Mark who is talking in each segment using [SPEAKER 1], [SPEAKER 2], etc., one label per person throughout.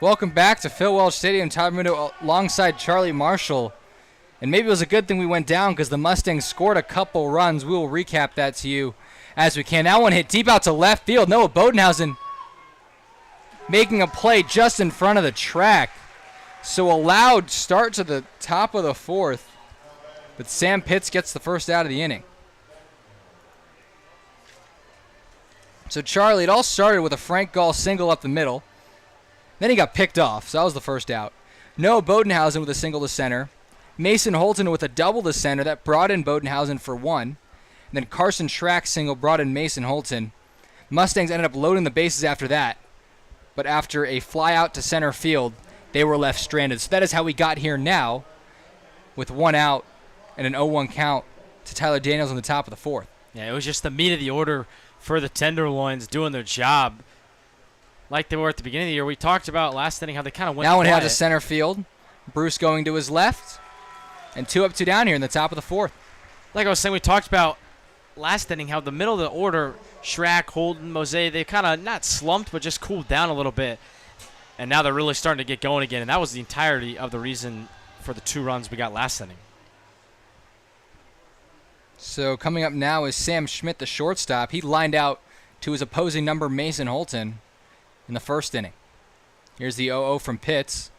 [SPEAKER 1] Welcome back to Phil Welch Stadium. Tyler Mundo alongside Charlie Marshall. And maybe it was a good thing we went down because the Mustangs scored a couple runs. We will recap that to you as we can. That one hit deep out to left field. Noah Bodenhausen making a play just in front of the track. So a loud start to the top of the fourth. But Sam Pitts gets the first out of the inning. So Charlie, it all started with a Frank Gall single up the middle. Then he got picked off, so that was the first out. Noah Bodenhausen with a single to center. Mason Holton with a double to center that brought in Bodenhausen for one. And then Carson Schrack's single brought in Mason Holton. Mustangs ended up loading the bases after that. But after a fly out to center field, they were left stranded. So that is how we got here now with one out and an 0-1 count to Tyler Daniels on the top of the fourth.
[SPEAKER 2] Yeah, it was just the meat of the order for the Tenderloins doing their job like they were at the beginning of the year. We talked about last inning how they kind of went
[SPEAKER 1] Now one
[SPEAKER 2] quiet.
[SPEAKER 1] out to center field. Bruce going to his left. And 2 up, 2 down here in the top of the fourth.
[SPEAKER 2] Like I was saying, we talked about last inning how the middle of the order, Schrack, Holden, Mose, they kind of not slumped but just cooled down a little bit. And now they're really starting to get going again. And that was the entirety of the reason for the 2 runs we got last inning.
[SPEAKER 1] So coming up now is Sam Schmidt, the shortstop. He lined out to his opposing number, Mason Holton, in the first inning. Here's the 0-0 from Pitts.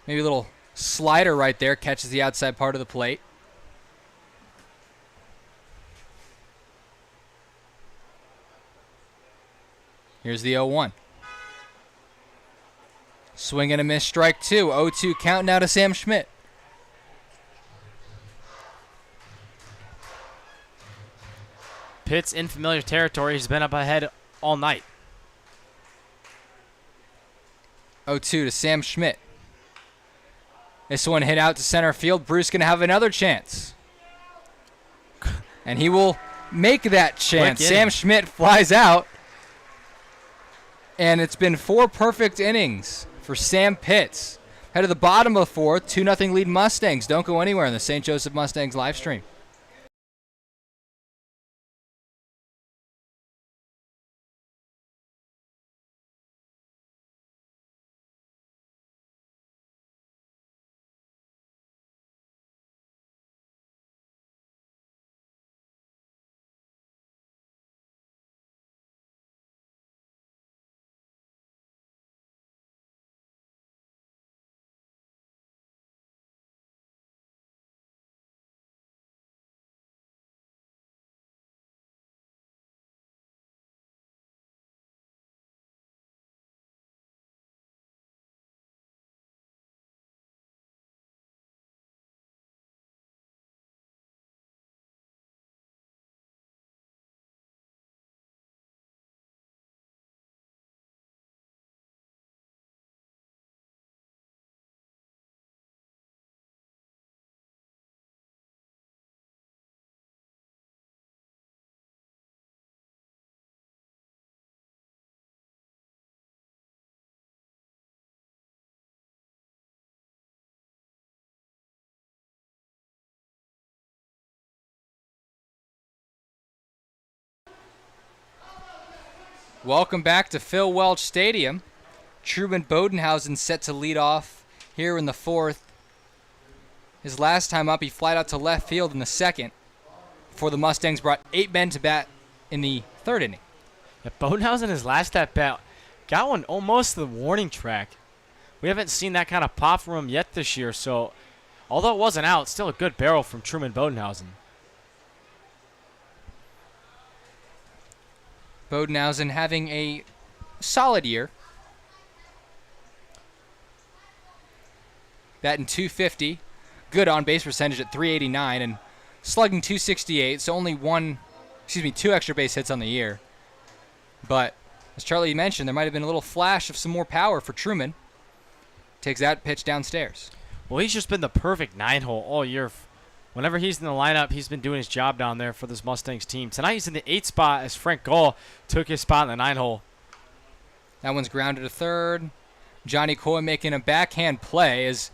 [SPEAKER 1] Maybe a little slider right there, catches the outside part of the plate. Here's the 0-1. Swing and a miss, strike 2. 0-2 count now to Sam Schmidt.
[SPEAKER 2] Pitts in familiar territory. He's been up ahead all night.
[SPEAKER 1] 0-2 to Sam Schmidt. This one hit out to center field. Bruce going to have another chance. And he will make that chance. Sam Schmidt flies out. And it's been 4 perfect innings for Sam Pitts. Head to the bottom of the fourth. 2-0 lead Mustangs. Don't go anywhere in the St. Joseph Mustangs live stream. Welcome back to Phil Welch Stadium. Truman Bodenhausen set to lead off here in the fourth. His last time up, he flied out to left field in the second before the Mustangs brought 8 men to bat in the third inning.
[SPEAKER 2] Yeah, Bodenhausen, his last at bat, got one almost to the warning track. We haven't seen that kind of pop from him yet this year, so although it wasn't out, still a good barrel from Truman Bodenhausen.
[SPEAKER 1] Bodenhausen having a solid year. Batting .250. Good on-base percentage at .389 and slugging .268, so only 2 extra base hits on the year. But as Charlie mentioned, there might have been a little flash of some more power for Truman. Takes that pitch downstairs.
[SPEAKER 2] Well, he's just been the perfect 9-hole all year. Whenever he's in the lineup, he's been doing his job down there for this Mustangs team. Tonight he's in the 8th spot as Frank Gall took his spot in the 9-hole.
[SPEAKER 1] That one's grounded to third. Johnny Coy making a backhand play. As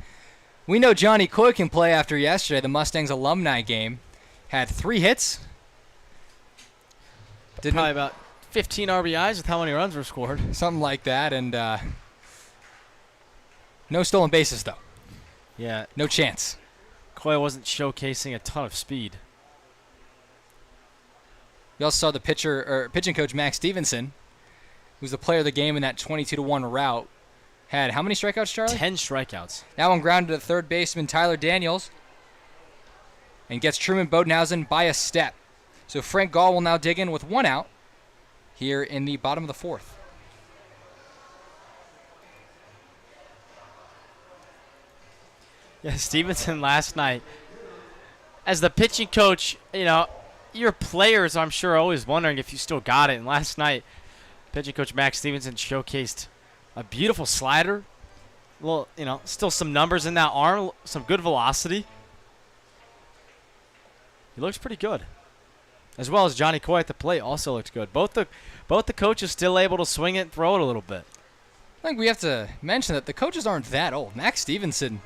[SPEAKER 1] we know Johnny Coy can play after yesterday, the Mustangs alumni game. Had 3 hits.
[SPEAKER 2] Probably about 15 RBIs with how many runs were scored.
[SPEAKER 1] Something like that. And No stolen bases, though.
[SPEAKER 2] Yeah,
[SPEAKER 1] No chance.
[SPEAKER 2] Coyle wasn't showcasing a ton of speed.
[SPEAKER 1] We also saw the pitching coach, Max Stevenson, who's the player of the game in that 22-1 rout, had how many strikeouts, Charlie?
[SPEAKER 2] 10 strikeouts.
[SPEAKER 1] That one grounded to third baseman Tyler Daniels and gets Truman Bodenhausen by a step. So Frank Gall will now dig in with 1 out here in the bottom of the 4th.
[SPEAKER 2] Yeah, Stevenson last night, as the pitching coach, your players, I'm sure, are always wondering if you still got it. And last night, pitching coach Max Stevenson showcased a beautiful slider. Well, still some numbers in that arm, some good velocity. He looks pretty good. As well as Johnny Coy at the plate also looks good. Both the coaches still able to swing it and throw it a little bit.
[SPEAKER 1] I think we have to mention that the coaches aren't that old. Max Stevenson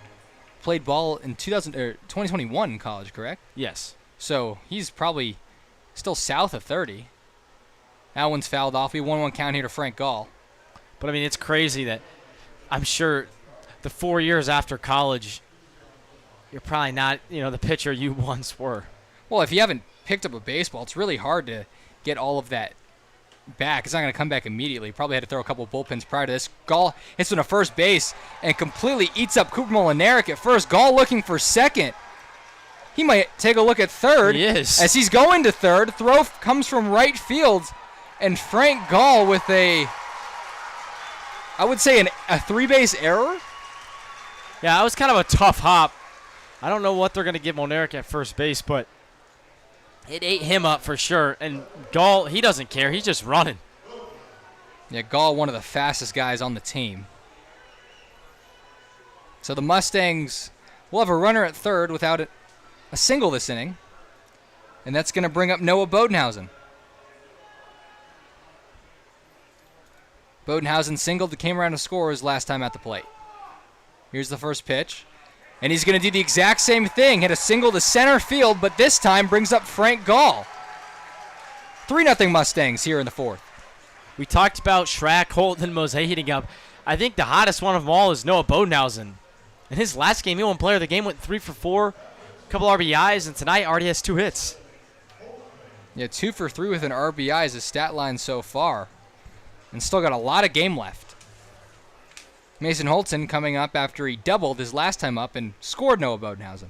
[SPEAKER 1] played ball in 2021 in college, correct?
[SPEAKER 2] Yes.
[SPEAKER 1] So he's probably still south of 30. That one's fouled off. We 1-1 count here to Frank Gall.
[SPEAKER 2] But, it's crazy that I'm sure the 4 years after college, you're probably not, the pitcher you once were.
[SPEAKER 1] Well, if you haven't picked up a baseball, it's really hard to get all of that back. It's not going to come back immediately. Probably had to throw a couple bullpens prior to this. Gall hits on a first base and completely eats up Cooper Molinaric at first. Gall looking for second. He might take a look at third.
[SPEAKER 2] He is.
[SPEAKER 1] As he's going to third. Throw comes from right field. And Frank Gall with I would say a 3-base error.
[SPEAKER 2] Yeah, that was kind of a tough hop. I don't know what they're going to give Molinaric at first base, but it ate him up for sure. And Gall, he doesn't care. He's just running.
[SPEAKER 1] Yeah, Gall, one of the fastest guys on the team. So the Mustangs will have a runner at third without a single this inning. And that's going to bring up Noah Bodenhausen. Bodenhausen singled, came around to score his last time at the plate. Here's the first pitch. And he's going to do the exact same thing. Hit a single to center field, but this time brings up Frank Gall. 3-0 Mustangs here in the 4th.
[SPEAKER 2] We talked about Schrack, Holton, and Mose heating up. I think the hottest one of them all is Noah Bodenhausen. In his last game, he won player of the game, went 3 for 4, a couple RBIs, and tonight already has 2 hits.
[SPEAKER 1] Yeah, 2 for 3 with an RBI is his stat line so far. And still got a lot of game left. Mason Holton coming up after he doubled his last time up and scored Noah Bodenhausen.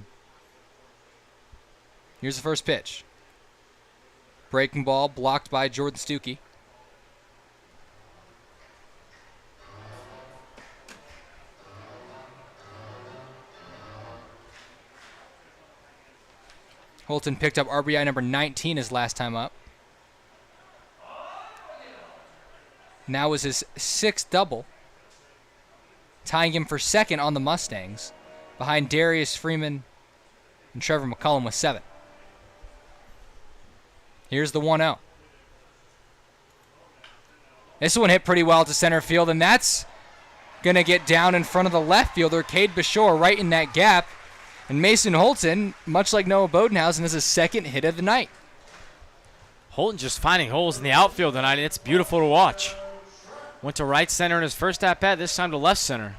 [SPEAKER 1] Here's the first pitch. Breaking ball blocked by Jordan Stuckey. Holton picked up RBI number 19 his last time up. Now was his 6th double, tying him for second on the Mustangs, behind Darius Freeman and Trevor McCullum with 7. Here's the 1-0. This one hit pretty well to center field, and that's going to get down in front of the left fielder, Cade Bashore, right in that gap. And Mason Holton, much like Noah Bodenhausen, is his 2nd hit of the night.
[SPEAKER 2] Holton just finding holes in the outfield tonight, and it's beautiful to watch. Went to right center in his first at-bat, this time to left center.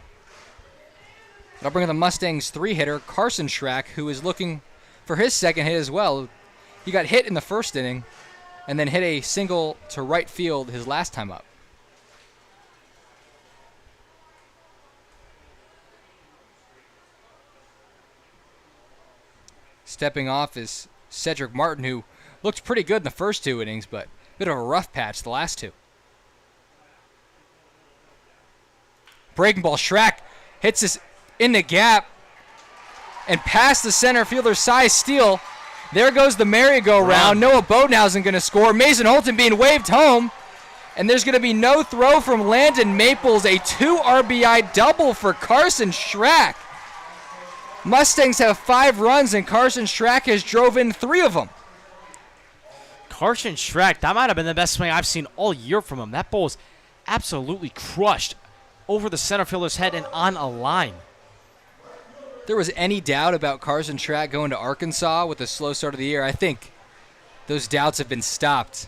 [SPEAKER 1] That'll bring in the Mustangs 3-hitter, Carson Schrack, who is looking for his 2nd hit as well. He got hit in the first inning and then hit a single to right field his last time up. Stepping off is Cedric Martin, who looked pretty good in the first 2 innings, but a bit of a rough patch the last 2. Breaking ball, Schrack hits this in the gap and past the center fielder, Cy Steele. There goes the merry-go-round. Noah Bodenhausen going to score. Mason Holton being waved home. And there's going to be no throw from Landon Maples. A 2 RBI double for Carson Schrack. Mustangs have 5 runs, and Carson Schrack has drove in 3 of them.
[SPEAKER 2] Carson Schrack, that might have been the best swing I've seen all year from him. That ball is absolutely crushed over the center fielder's head and on a line.
[SPEAKER 1] If there was any doubt about Carson Schrack going to Arkansas with a slow start of the year, I think those doubts have been stopped,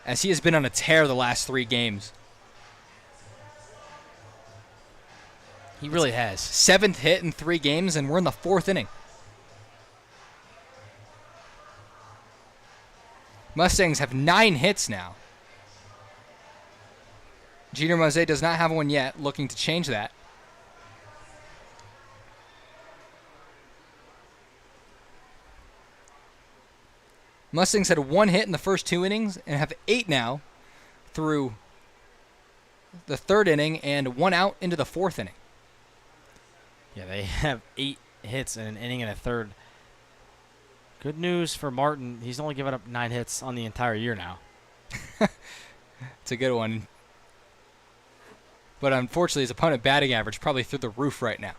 [SPEAKER 1] as he has been on a tear the last 3 games.
[SPEAKER 2] He really has.
[SPEAKER 1] 7th hit in 3 games, and we're in the 4th inning. Mustangs have 9 hits now. Jeter Mose does not have one yet, looking to change that. Mustangs had 1 hit in the first 2 innings and have 8 now through the 3rd inning and 1 out into the 4th inning.
[SPEAKER 2] Yeah, they have 8 hits in an inning and a third. Good news for Martin. He's only given up 9 hits on the entire year now.
[SPEAKER 1] It's a good one. But unfortunately, his opponent batting average probably through the roof right now.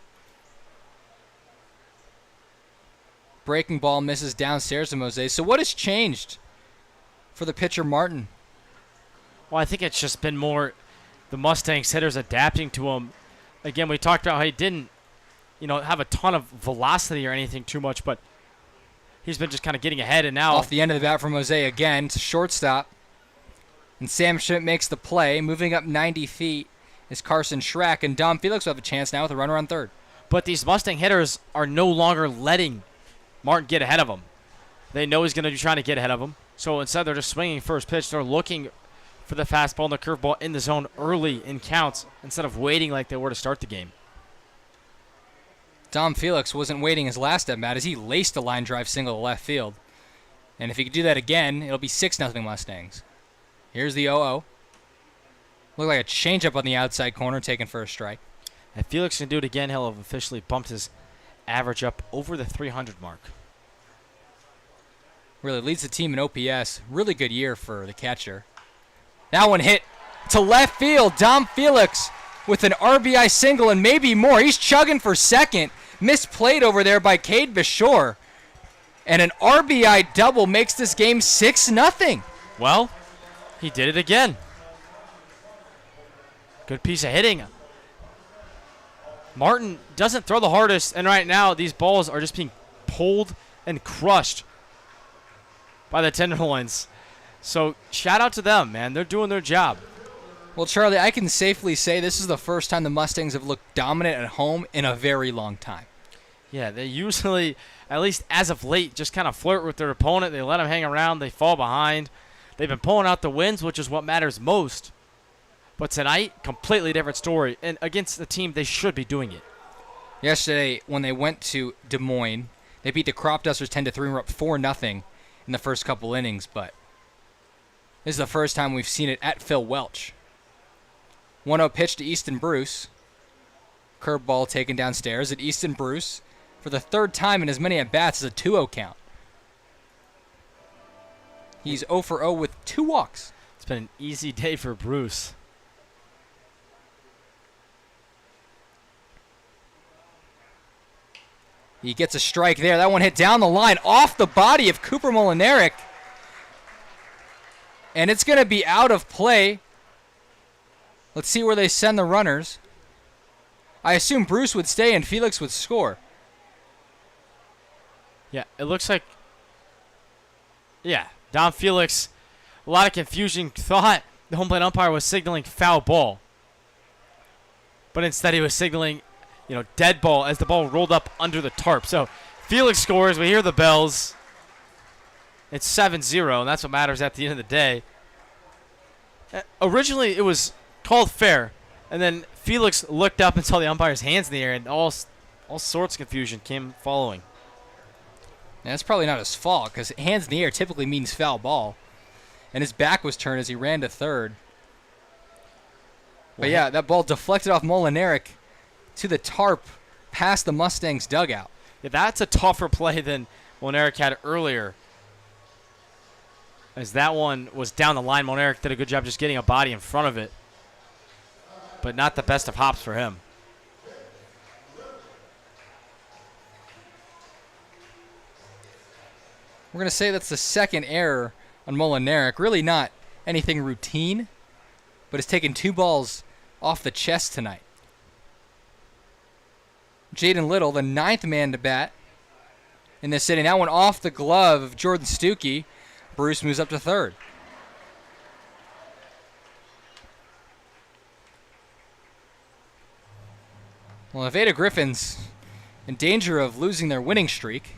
[SPEAKER 1] Breaking ball misses downstairs to Mose. So what has changed for the pitcher Martin?
[SPEAKER 2] Well, I think it's just been more the Mustangs hitters adapting to him. Again, we talked about how he didn't, have a ton of velocity or anything too much, but he's been just kind of getting ahead, and now
[SPEAKER 1] off the end of the bat from Mose again to shortstop. And Sam Schmidt makes the play. Moving up 90 feet is Carson Schrack, and Dom Felix will have a chance now with a runner on third.
[SPEAKER 2] But these Mustang hitters are no longer letting Martin get ahead of him. They know he's going to be trying to get ahead of him. So instead, they're just swinging first pitch. They're looking for the fastball and the curveball in the zone early in counts instead of waiting like they were to start the game.
[SPEAKER 1] Dom Felix wasn't waiting his last at bat as he laced a line drive single to left field. And if he could do that again, it'll be 6-0 Mustangs. Here's the 0-0. Looked like a changeup on the outside corner taken for a strike.
[SPEAKER 2] If Felix can do it again, he'll have officially bumped his average up over the 300 mark.
[SPEAKER 1] Really leads the team in OPS. Really good year for the catcher. That one hit to left field. Dom Felix with an RBI single and maybe more. He's chugging for second. Misplayed over there by Cade Bashore. And an RBI double makes this game 6-0.
[SPEAKER 2] Well, he did it again. Good piece of hitting. Martin doesn't throw the hardest, and right now these balls are just being pulled and crushed by the tenderloins. So shout out to them, man. They're doing their job.
[SPEAKER 1] Well, Charlie, I can safely say this is the first time the Mustangs have looked dominant at home in a very long time.
[SPEAKER 2] Yeah, they usually, at least as of late, just kind of flirt with their opponent. They let them hang around. They fall behind. They've been pulling out the wins, which is what matters most. But tonight, completely different story. And against the team, they should be doing it.
[SPEAKER 1] Yesterday, when they went to Des Moines, they beat the Crop Dusters 10-3 and were up 4-0 in the first couple innings. But this is the first time we've seen it at Phil Welch. 1-0 pitch to Easton Bruce. Curveball taken downstairs. And Easton Bruce, for the 3rd time in as many at-bats, is a 2-0 count. He's 0 for 0 with 2 walks.
[SPEAKER 2] It's been an easy day for Bruce.
[SPEAKER 1] He gets a strike there. That one hit down the line off the body of Cooper Molinaric. And it's going to be out of play. Let's see where they send the runners. I assume Bruce would stay and Felix would score.
[SPEAKER 2] Yeah, it looks like... Yeah, Dom Felix, a lot of confusion. Thought the home plate umpire was signaling foul ball. But instead he was signaling, dead ball as the ball rolled up under the tarp. So Felix scores. We hear the bells. It's 7-0, and that's what matters at the end of the day. Originally, it was called fair, and then Felix looked up and saw the umpire's hands in the air, and all sorts of confusion came following.
[SPEAKER 1] That's probably not his fault, because hands in the air typically means foul ball. And his back was turned as he ran to third. But yeah, that ball deflected off Molinaric to the tarp past the Mustangs dugout.
[SPEAKER 2] Yeah, that's a tougher play than Molinaric had earlier. As that one was down the line, Molinaric did a good job just getting a body in front of it. But not the best of hops for him.
[SPEAKER 1] We're going to say that's the second error on Molinaric. Really not anything routine, but it's taken 2 balls off the chest tonight. Jaden Little, the 9th man to bat in this inning. That one off the glove of Jordan Stuckey. Bruce moves up to third. Well, Nevada Griffons in danger of losing their winning streak,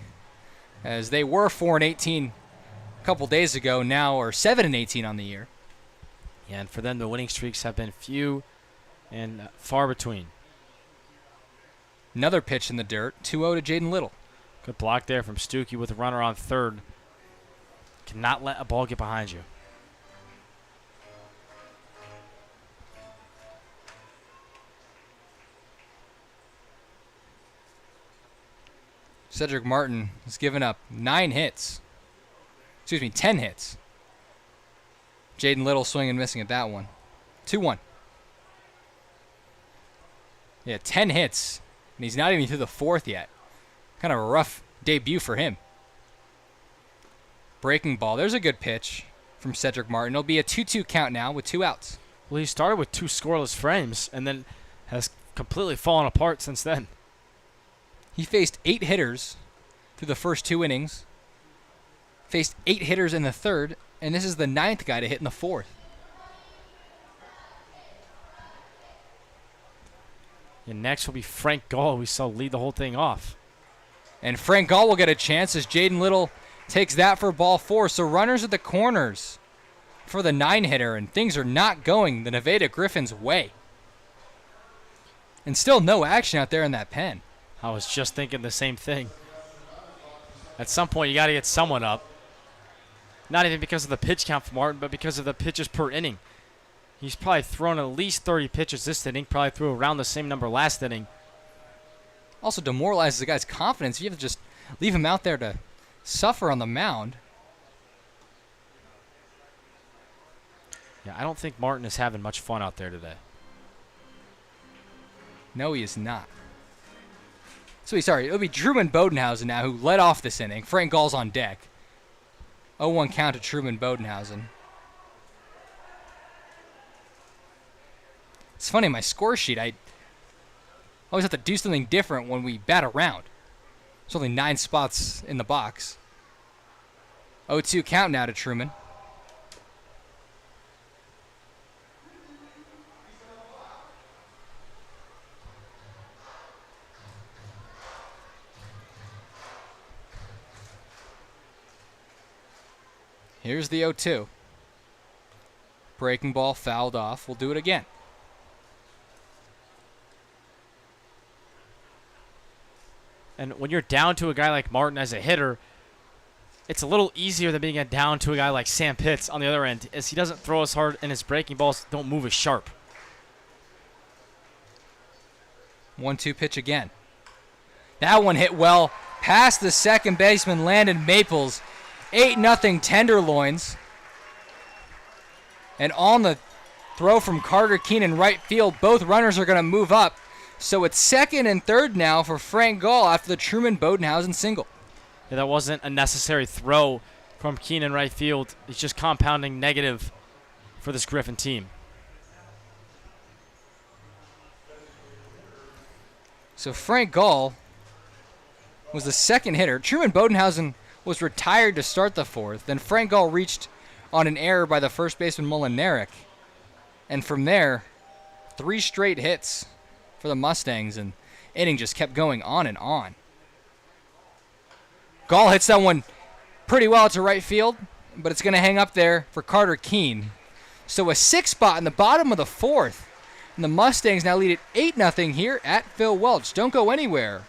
[SPEAKER 1] as they were 4-18 a couple days ago, now are 7-18 on the year.
[SPEAKER 2] Yeah, and for them, the winning streaks have been few and far between.
[SPEAKER 1] Another pitch in the dirt, 2-0 to Jaden Little.
[SPEAKER 2] Good block there from Stuckey with a runner on third. Cannot let a ball get behind you.
[SPEAKER 1] Cedric Martin has given up 10 hits. Jaden Little swinging and missing at that one. 2-1. Yeah, 10 hits, and he's not even through the fourth yet. Kind of a rough debut for him. Breaking ball. There's a good pitch from Cedric Martin. It'll be a 2-2 count now with 2 outs.
[SPEAKER 2] Well, he started with 2 scoreless frames and then has completely fallen apart since then.
[SPEAKER 1] He faced 8 hitters through the first 2 innings. Faced 8 hitters in the third, and this is the 9th guy to hit in the fourth.
[SPEAKER 2] And next will be Frank Gall, we saw lead the whole thing off.
[SPEAKER 1] And Frank Gall will get a chance as Jaden Little takes that for ball 4. So runners at the corners for the 9-hitter, and things are not going the Nevada Griffons' way. And still no action out there in that pen.
[SPEAKER 2] I was just thinking the same thing. At some point, you got to get someone up. Not even because of the pitch count for Martin, but because of the pitches per inning. He's probably thrown at least 30 pitches this inning, probably threw around the same number last inning.
[SPEAKER 1] Also demoralizes the guy's confidence. You have to just leave him out there to suffer on the mound.
[SPEAKER 2] Yeah, I don't think Martin is having much fun out there today.
[SPEAKER 1] No, he is not. It'll be Truman Bodenhausen now who led off this inning. Frank Gall's on deck. 0-1 count to Truman Bodenhausen. It's funny, my score sheet, I always have to do something different when we bat around. There's only 9 spots in the box. 0-2 count now to Truman. Here's the 0-2. Breaking ball fouled off. We'll do it again.
[SPEAKER 2] And when you're down to a guy like Martin as a hitter, it's a little easier than being down to a guy like Sam Pitts on the other end, as he doesn't throw as hard and his breaking balls don't move as sharp.
[SPEAKER 1] 1-2 pitch again. That one hit well past the second baseman, Landon Maples. 8-0 Tenderloins. And on the throw from Carter Keenan right field, both runners are going to move up. So it's second and third now for Frank Gall after the Truman Bodenhausen single.
[SPEAKER 2] Yeah, that wasn't a necessary throw from Keenan right field. It's just compounding negative for this Griffin team.
[SPEAKER 1] So Frank Gall was the second hitter. Truman Bodenhausen was retired to start the fourth. Then Frank Gall reached on an error by the first baseman Molinaric. And from there, 3 straight hits for the Mustangs, and inning just kept going on and on. Gall hits that one pretty well to right field, but it's going to hang up there for Carter Keene. So a 6 spot in the bottom of the fourth, and the Mustangs now lead it 8-0 here at Phil Welch. Don't go anywhere.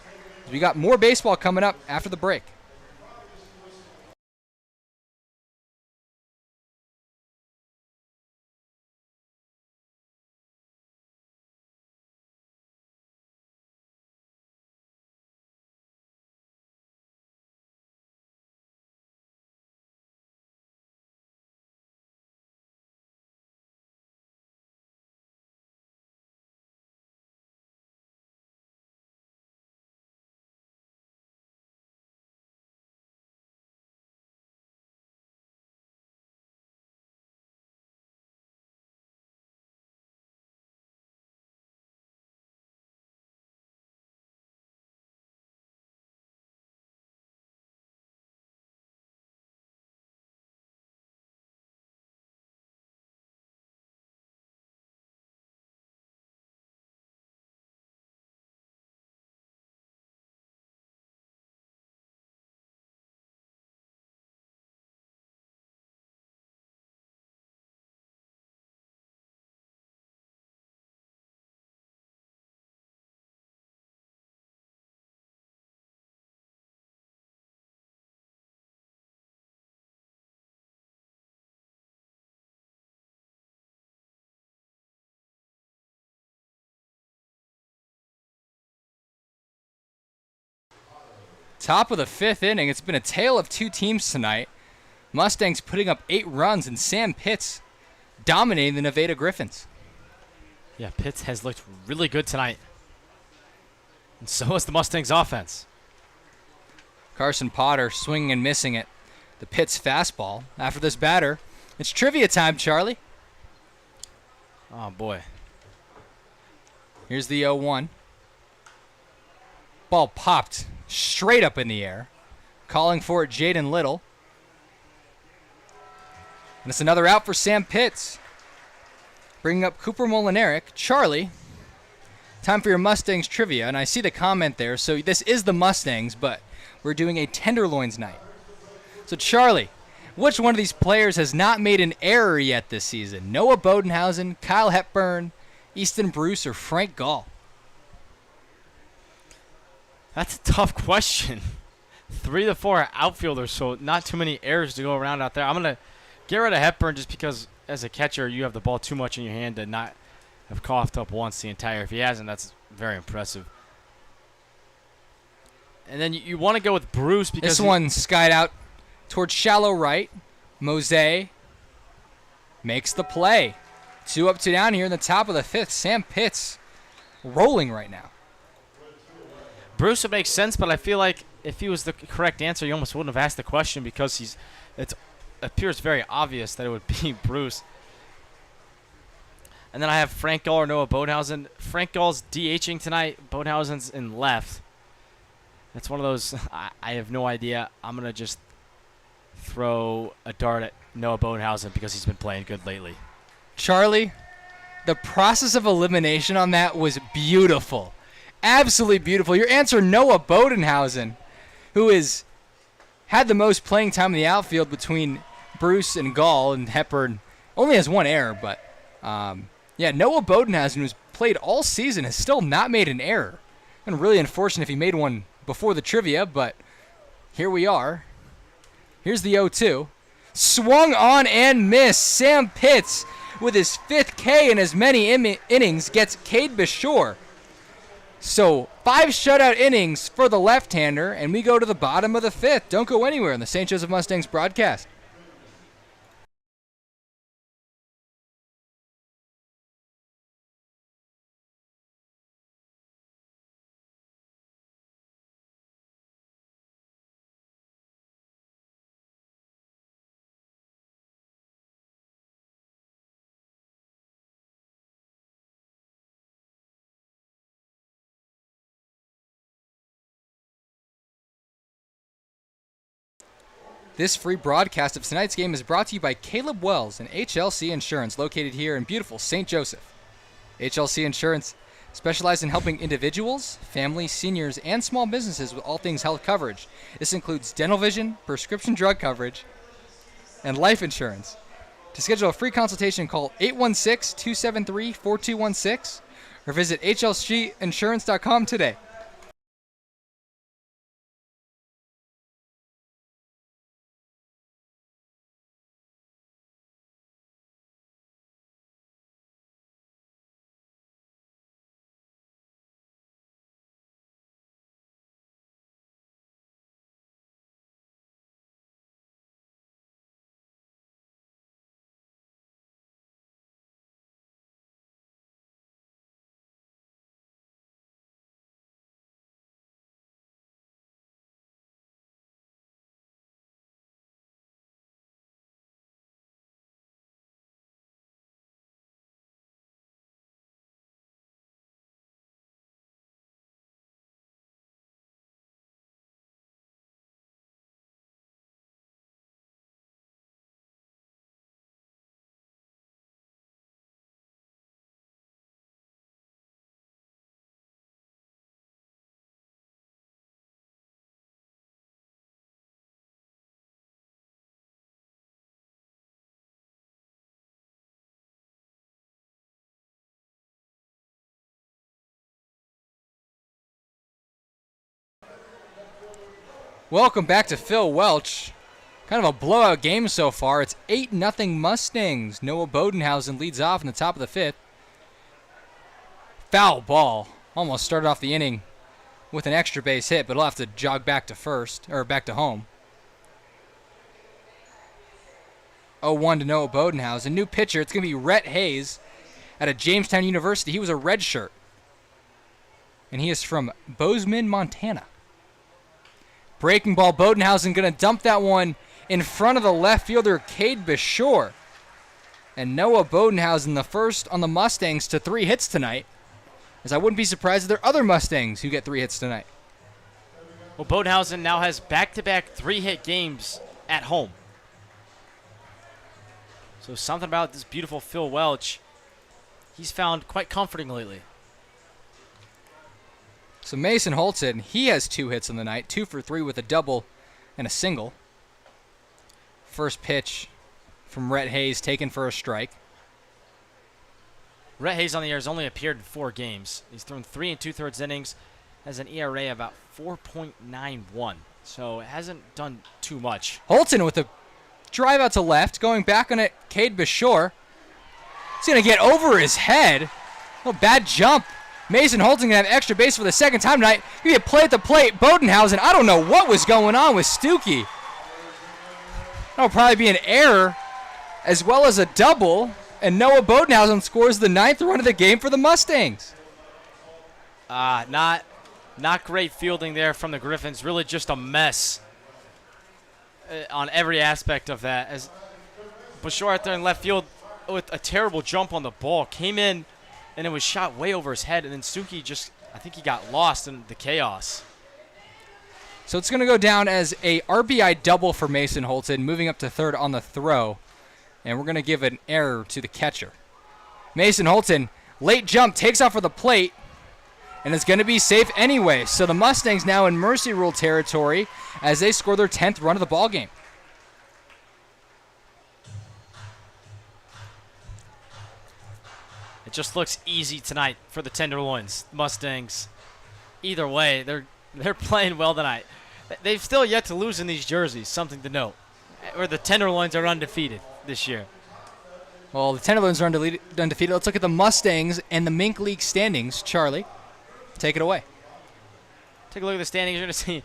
[SPEAKER 1] We got more baseball coming up after the break. Top of the 5th inning. It's been a tale of two teams tonight. Mustangs putting up 8 runs, and Sam Pitts dominating the Nevada Griffons.
[SPEAKER 2] Yeah, Pitts has looked really good tonight. And so has the Mustangs offense.
[SPEAKER 1] Carson Potter swinging and missing it. The Pitts fastball. After this batter, it's trivia time, Charlie.
[SPEAKER 2] Oh, boy.
[SPEAKER 1] Here's the 0-1. Ball popped straight up in the air. Calling for it, Jaden Little. And it's another out for Sam Pitts. Bringing up Cooper Molinaric. Charlie, time for your Mustangs trivia. And I see the comment there. So this is the Mustangs, but we're doing a Tenderloins night. So Charlie, which one of these players has not made an error yet this season? Noah Bodenhausen, Kyle Hepburn, Easton Bruce, or Frank Gall?
[SPEAKER 2] That's a tough question. 3 of the 4 are outfielders, so not too many errors to go around out there. I'm going to get rid of Hepburn just because as a catcher you have the ball too much in your hand to not have coughed up once the entire. If he hasn't, that's very impressive. And then you want to go with Bruce because
[SPEAKER 1] this one skied out towards shallow right. Mose makes the play. 2 up, 2 down here in the top of the 5th. Sam Pitts rolling right now.
[SPEAKER 2] Bruce would make sense, but I feel like if he was the correct answer, you almost wouldn't have asked the question because it appears very obvious that it would be Bruce. And then I have Frank Gall or Noah Bodenhausen. Frank Gall's DHing tonight. Bodenhausen's in left. That's one of those, I have no idea. I'm going to just throw a dart at Noah Bodenhausen because he's been playing good lately.
[SPEAKER 1] Charlie, the process of elimination on that was beautiful. Absolutely beautiful. Your answer, Noah Bodenhausen, who has had the most playing time in the outfield between Bruce and Gall, and Hepburn only has 1 error. But, yeah, Noah Bodenhausen, who's played all season, has still not made an error. And really unfortunate if he made one before the trivia, but here we are. Here's the 0-2. Swung on and missed. Sam Pitts, with his 5th K in as many innings, gets Cade Bashore. So 5 shutout innings for the left-hander, and we go to the bottom of the 5th. Don't go anywhere in the St. Joseph Mustangs broadcast. This free broadcast of tonight's game is brought to you by Caleb Wells and HLC Insurance, located here in beautiful St. Joseph. HLC Insurance specializes in helping individuals, families, seniors, and small businesses with all things health coverage. This includes dental vision, prescription drug coverage, and life insurance. To schedule a free consultation, call 816-273-4216 or visit hlcinsurance.com today. Welcome back to Phil Welch. Kind of a blowout game so far. It's 8-0 Mustangs. Noah Bodenhausen leads off in the top of the 5th. Foul ball. Almost started off the inning with an extra base hit, but he'll have to jog back to first, or back to home. 0-1 to Noah Bodenhausen. New pitcher, it's going to be Rhett Hayes out of Jamestown University. He was a redshirt, and he is from Bozeman, Montana. Breaking ball, Bodenhausen going to dump that one in front of the left fielder, Cade Bashore. And Noah Bodenhausen, the first on the Mustangs to 3 hits tonight, as I wouldn't be surprised if there are other Mustangs who get 3 hits tonight.
[SPEAKER 2] Well, Bodenhausen now has back-to-back 3-hit games at home. So something about this beautiful Phil Welch, he's found quite comforting lately.
[SPEAKER 1] So Mason Holton, he has 2 hits on the night, 2 for 3 with a double and a single. First pitch from Rhett Hayes, taken for a strike.
[SPEAKER 2] Rhett Hayes on the year has only appeared in 4 games. He's thrown 3 2/3 innings, has an ERA about 4.91. So it hasn't done too much.
[SPEAKER 1] Holton with a drive out to left, going back on it, Cade Bashore. He's going to get over his head. Oh, bad jump. Mason Holton going to have extra base for the second time tonight. He get play at the plate. Bodenhausen, I don't know what was going on with Stookie. That'll probably be an error as well as a double. And Noah Bodenhausen scores the 9th run of the game for the Mustangs.
[SPEAKER 2] Not great fielding there from the Griffons. Really just a mess on every aspect of that. As Bashore out there in left field with a terrible jump on the ball. Came in and it was shot way over his head. And then Stookie just, I think he got lost in the chaos.
[SPEAKER 1] So it's going to go down as a RBI double for Mason Holton, moving up to third on the throw. And we're going to give an error to the catcher. Mason Holton, late jump, takes off for the plate, and it's going to be safe anyway. So the Mustangs now in mercy rule territory as they score their 10th run of the ballgame.
[SPEAKER 2] It just looks easy tonight for the Tenderloins. Mustangs, either way, they're playing well tonight. They've still yet to lose in these jerseys, something to note. Where the Tenderloins are undefeated this year.
[SPEAKER 1] Well, the Tenderloins are undefeated. Let's look at the Mustangs and the Mink League standings. Charlie, take it away.
[SPEAKER 2] Take a look at the standings. You're going to see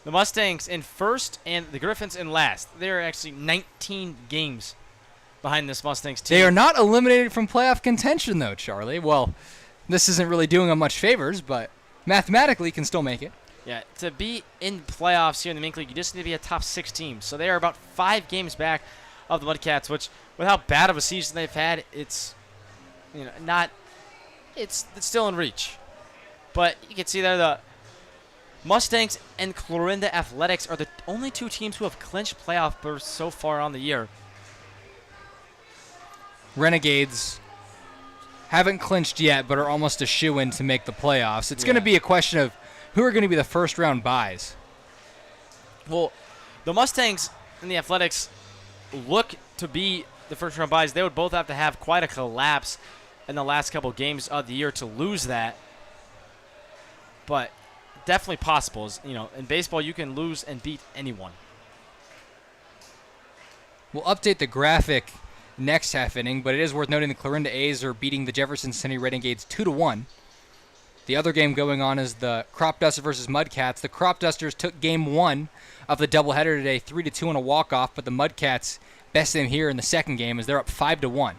[SPEAKER 2] the Mustangs in first and the Griffons in last. They're actually 19 games behind this Mustangs team.
[SPEAKER 1] They are not eliminated from playoff contention, though, Charlie. Well, this isn't really doing them much favors, but mathematically can still make it.
[SPEAKER 2] Yeah, to be in playoffs here in the Mink League, you just need to be a top 6 team. So they are about 5 games back of the Mudcats, which, with how bad of a season they've had, it's it's still in reach. But you can see there the Mustangs and Clarinda Athletics are the only 2 teams who have clinched playoff berths so far on the year.
[SPEAKER 1] Renegades haven't clinched yet, but are almost a shoo-in to make the playoffs. It's going to be a question of who are going to be the first-round buys.
[SPEAKER 2] Well, the Mustangs and the Athletics look to be the first-round buys. They would both have to have quite a collapse in the last couple games of the year to lose that. But definitely possible. In baseball, you can lose and beat anyone.
[SPEAKER 1] We'll update the graphic next half inning, but it is worth noting the Clarinda A's are beating the Jefferson City Renegades 2-1. The other game going on is the Crop Duster versus Mudcats. The Crop Dusters took game 1 of the doubleheader today, 3-2 on a walk-off, but the Mudcats bested them here in the second game as they're up 5-1.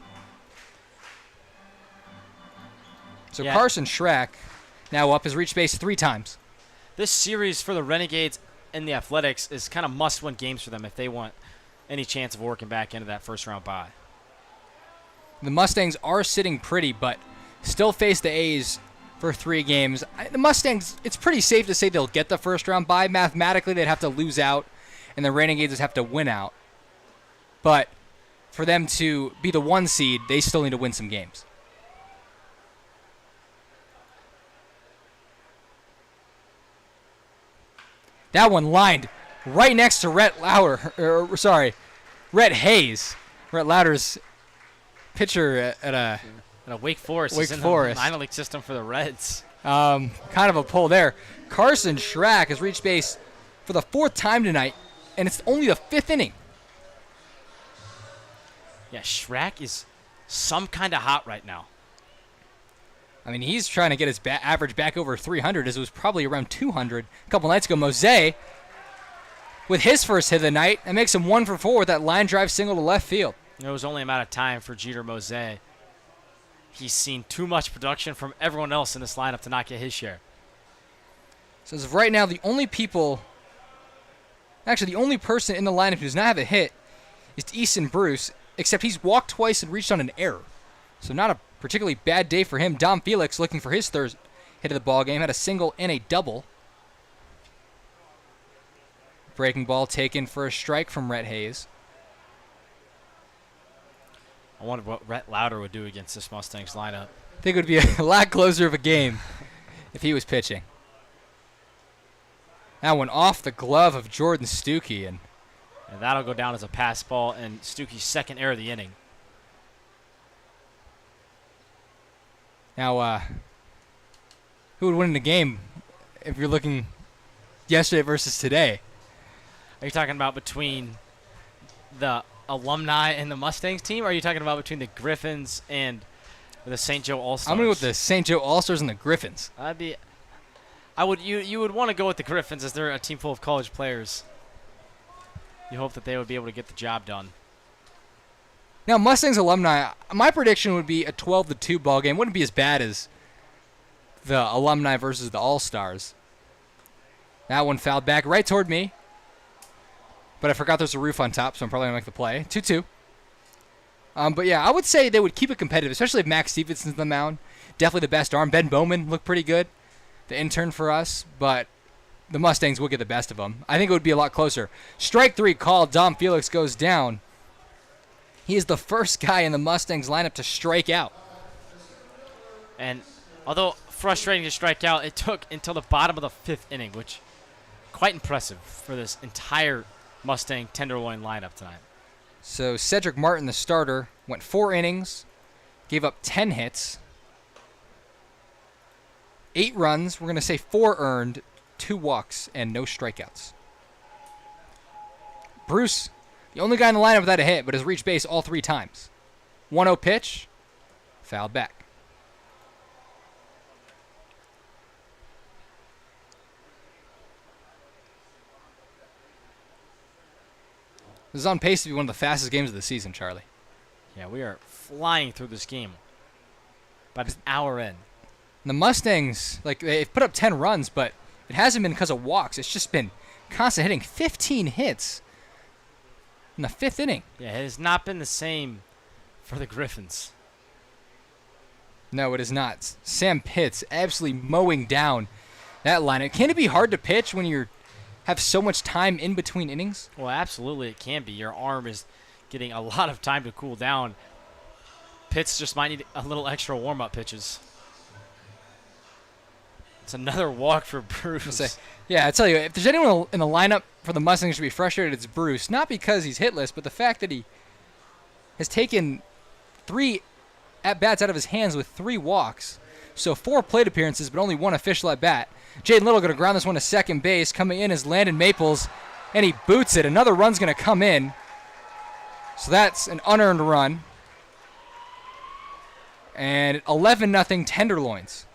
[SPEAKER 1] So Carson Schrack, now up, has reached base 3 times.
[SPEAKER 2] This series for the Renegades and the Athletics is kind of must-win games for them if they want any chance of working back into that first-round bye.
[SPEAKER 1] The Mustangs are sitting pretty, but still face the A's for 3 games. The Mustangs, it's pretty safe to say they'll get the first-round bye. Mathematically, they'd have to lose out, and the Renegades would have to win out. But for them to be the 1 seed, they still need to win some games. That one lined right next to Rhett Hayes. Rhett Lauder's pitcher at
[SPEAKER 2] Wake Forest.
[SPEAKER 1] Wake Forest.
[SPEAKER 2] In the minor league system for the Reds.
[SPEAKER 1] Kind of a pull there. Carson Schrack has reached base for the 4th time tonight, and it's only the 5th inning.
[SPEAKER 2] Yeah, Schrack is some kind of hot right now.
[SPEAKER 1] I mean, he's trying to get his average back over 300, as it was probably around 200 a couple nights ago. Mose, with his first hit of the night, and makes him 1 for 4 with that line drive single to left field.
[SPEAKER 2] It was only a matter of time for Jeter Mose. He's seen too much production from everyone else in this lineup to not get his share.
[SPEAKER 1] So as of right now, the only person in the lineup who does not have a hit is Easton Bruce, except he's walked twice and reached on an error. So not a particularly bad day for him. Dom Felix, looking for his third hit of the ball game, had a single and a double. Breaking ball taken for a strike from Rhett Hayes.
[SPEAKER 2] I wonder what Rhett Lauder would do against this Mustangs lineup.
[SPEAKER 1] I think it would be a lot closer of a game if he was pitching. That one off the glove of Jordan Stuckey, and
[SPEAKER 2] that'll go down as a pass ball and Stuckey's second error of the inning.
[SPEAKER 1] now who would win in the game if you're looking yesterday versus today?
[SPEAKER 2] Are you talking about between the alumni and the Mustangs team, or are you talking about between the Griffons and the St. Joe All-Stars?
[SPEAKER 1] I'm going to go with the St. Joe All-Stars and the Griffons.
[SPEAKER 2] You would want to go with the Griffons, as they're a team full of college players. You hope that they would be able to get the job done.
[SPEAKER 1] Now, Mustangs alumni, my prediction would be a 12-2 ball game. Wouldn't be as bad as the alumni versus the All-Stars. That one fouled back right toward me. But I forgot there's a roof on top, so I'm probably going to make the play. 2-2. But yeah, I would say they would keep it competitive, especially if Max Stevenson's on the mound. Definitely the best arm. Ben Bowman looked pretty good, the intern for us. But the Mustangs will get the best of them. I think it would be a lot closer. Strike 3 called. Dom Felix goes down. He is the first guy in the Mustangs lineup to strike out.
[SPEAKER 2] And although frustrating to strike out, it took until the bottom of the 5th inning, which quite impressive for this entire Mustang Tenderloin lineup tonight.
[SPEAKER 1] So Cedric Martin, the starter, went 4 innings, gave up 10 hits, 8 runs. We're going to say 4 earned, 2 walks, and no strikeouts. Bruce, the only guy in the lineup without a hit, but has reached base all 3 times. 1-0 pitch, fouled back. This is on pace to be one of the fastest games of the season, Charlie.
[SPEAKER 2] Yeah, we are flying through this game. About an hour in.
[SPEAKER 1] And the Mustangs, they've put up 10 runs, but it hasn't been because of walks. It's just been constant hitting. 15 hits in the 5th inning.
[SPEAKER 2] Yeah, it has not been the same for the Griffons.
[SPEAKER 1] No, it is not. Sam Pitts absolutely mowing down that lineup. Can it be hard to pitch when you have so much time in between innings?
[SPEAKER 2] Well, absolutely it can be. Your arm is getting a lot of time to cool down. Pitts just might need a little extra warm-up pitches. It's another walk for Bruce.
[SPEAKER 1] Yeah, I tell you, if there's anyone in the lineup for the Mustangs to be frustrated, it's Bruce. Not because he's hitless, but the fact that he has taken 3 at-bats out of his hands with 3 walks. So 4 plate appearances, but only 1 official at-bat. Jaden Little going to ground this one to second base. Coming in is Landon Maples, and he boots it. Another run's going to come in. So that's an unearned run. And 11-0 Tenderloins.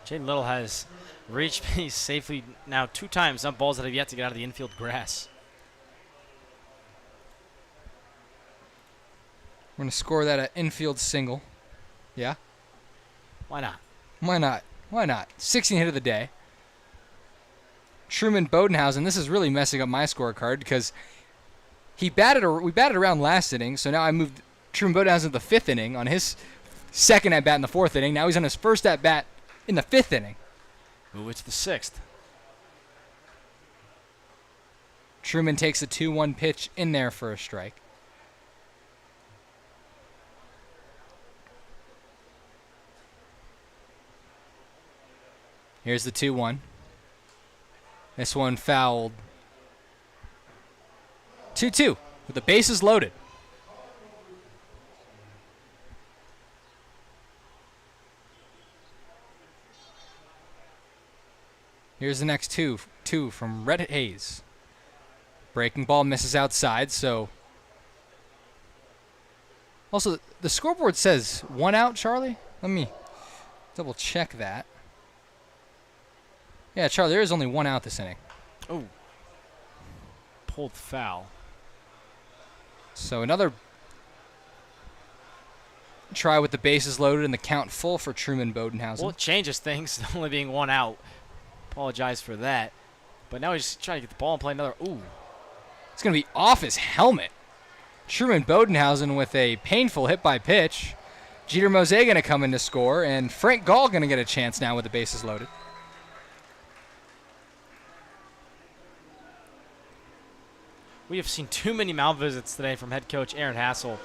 [SPEAKER 2] Jaden Little has reached base safely now 2 times on balls that have yet to get out of the infield grass.
[SPEAKER 1] We're going to score that at infield single. Yeah?
[SPEAKER 2] Why not?
[SPEAKER 1] Why not? Why not? 16 hit of the day. Truman Bodenhausen, this is really messing up my scorecard because we batted around last inning, so now I moved Truman Bodenhausen to the 5th inning on his second at-bat in the 4th inning. Now he's on his first at-bat in the 5th inning.
[SPEAKER 2] Move it to the 6th.
[SPEAKER 1] Truman takes a 2-1 pitch in there for a strike. Here's the 2-1. This one fouled. 2-2 with the bases loaded. Here's the next two from Rhett Hayes. Breaking ball misses outside, so... Also, the scoreboard says 1 out, Charlie? Let me double check that. Yeah, Charlie, there is only 1 out this inning.
[SPEAKER 2] Oh. Pulled foul.
[SPEAKER 1] So another try with the bases loaded and the count full for Truman Bodenhausen.
[SPEAKER 2] Well, it changes things, only being 1 out. Apologize for that. But now he's just trying to get the ball and play another. Ooh.
[SPEAKER 1] It's going to be off his helmet. Truman Bodenhausen with a painful hit by pitch. Jeter Mose going to come in to score, and Frank Gall going to get a chance now with the bases loaded.
[SPEAKER 2] We have seen too many mound visits today from head coach Aaron Hassel,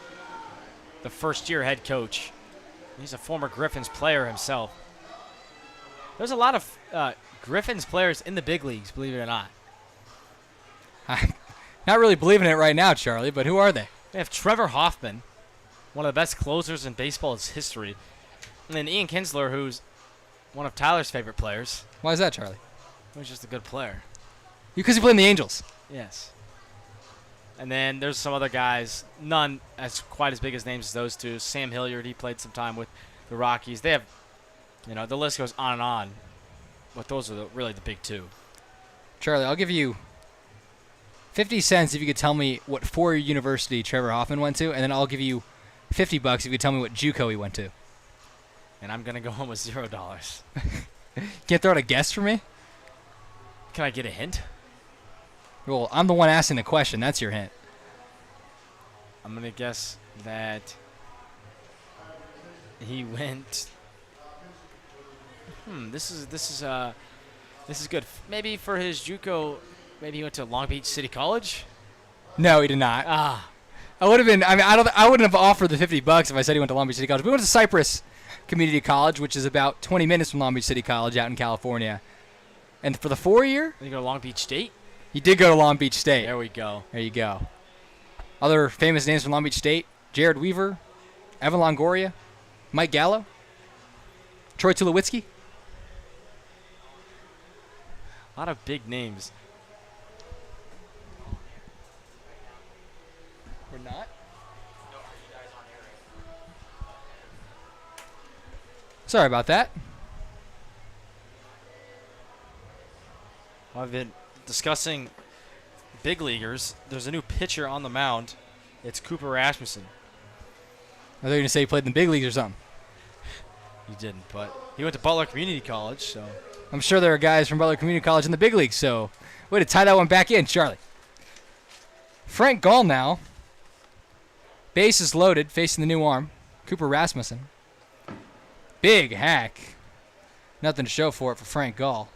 [SPEAKER 2] the first-year head coach. He's a former Griffons player himself. There's a lot of Griffons players in the big leagues, believe it or not.
[SPEAKER 1] I'm not really believing it right now, Charlie, but who are they?
[SPEAKER 2] We have Trevor Hoffman, one of the best closers in baseball's history. And then Ian Kinsler, who's one of Tyler's favorite players.
[SPEAKER 1] Why is that, Charlie?
[SPEAKER 2] He's just a good player.
[SPEAKER 1] Because he played in the Angels.
[SPEAKER 2] Yes. And then there's some other guys, none as quite as big as names as those two. Sam Hilliard, he played some time with the Rockies. They have, the list goes on and on. But those are really the big two.
[SPEAKER 1] Charlie, I'll give you 50 cents if you could tell me what four-year university Trevor Hoffman went to, and then I'll give you $50 if you could tell me what JUCO he went to.
[SPEAKER 2] And I'm going to go home with $0.
[SPEAKER 1] Can't throw out a guess for me?
[SPEAKER 2] Can I get a hint?
[SPEAKER 1] Well, I'm the one asking the question. That's your hint.
[SPEAKER 2] I'm going to guess that he went... This is good. Maybe for his JUCO, maybe he went to Long Beach City College?
[SPEAKER 1] No, he did not. I would have been. I mean, I wouldn't have offered the $50 if I said he went to Long Beach City College. We went to Cypress Community College, which is about 20 minutes from Long Beach City College out in California. And for the 4-year,
[SPEAKER 2] did he go to Long Beach State?
[SPEAKER 1] He did go to Long Beach State.
[SPEAKER 2] There we go.
[SPEAKER 1] There you go. Other famous names from Long Beach State: Jared Weaver, Evan Longoria, Mike Gallo, Troy Tulowitzki.
[SPEAKER 2] A lot of big names.
[SPEAKER 1] We're not? Sorry about that.
[SPEAKER 2] I've been discussing big leaguers. There's a new pitcher on the mound. It's Cooper Rasmussen.
[SPEAKER 1] I thought you were going to say he played in the big leagues or something.
[SPEAKER 2] He didn't, but he went to Butler Community College, so...
[SPEAKER 1] I'm sure there are guys from Butler Community College in the big leagues, so way to tie that one back in, Charlie. Frank Gall now. Bases loaded, facing the new arm. Cooper Rasmussen. Big hack. Nothing to show for it for Frank Gall.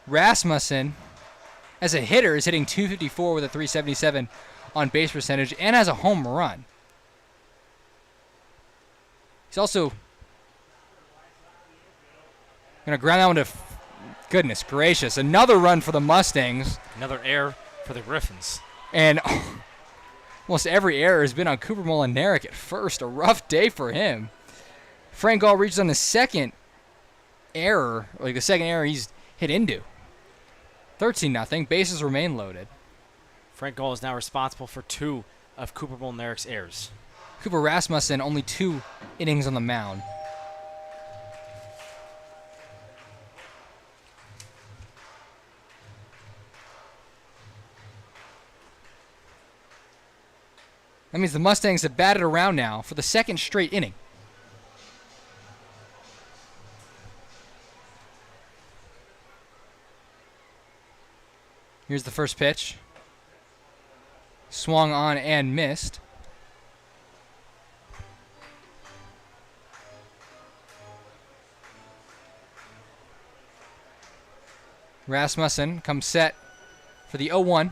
[SPEAKER 1] Rasmussen, as a hitter, is hitting .254 with a .377 on base percentage and has a home run. He's also going to ground that one to, goodness gracious, another run for the Mustangs.
[SPEAKER 2] Another error for the Griffons.
[SPEAKER 1] And almost every error has been on Cooper Molinaric at first. A rough day for him. Frank Gall reaches on the second error, like the second error he's hit into. 13-0. Bases remain loaded.
[SPEAKER 2] Frank Gall is now responsible for 2 of Cooper Molinaric's errors.
[SPEAKER 1] Cooper Rasmussen, only 2 innings on the mound. That means the Mustangs have batted around now for the second straight inning. Here's the first pitch. Swung on and missed. Rasmussen comes set for the 0-1.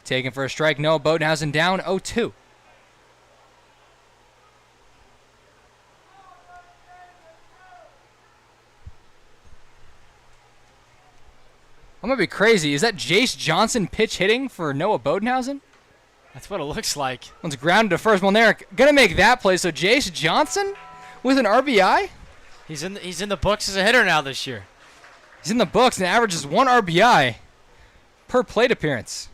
[SPEAKER 1] Taken for a strike. No. Bodenhausen down 0-2. I'm going to be crazy. Is that Jace Johnson pitch hitting for Noah Bodenhausen?
[SPEAKER 2] That's what it looks like.
[SPEAKER 1] One's grounded to first. Molinaric going to make that play. So Jace Johnson with an RBI?
[SPEAKER 2] He's in the books as a hitter now this year.
[SPEAKER 1] He's in the books and averages 1 RBI per plate appearance.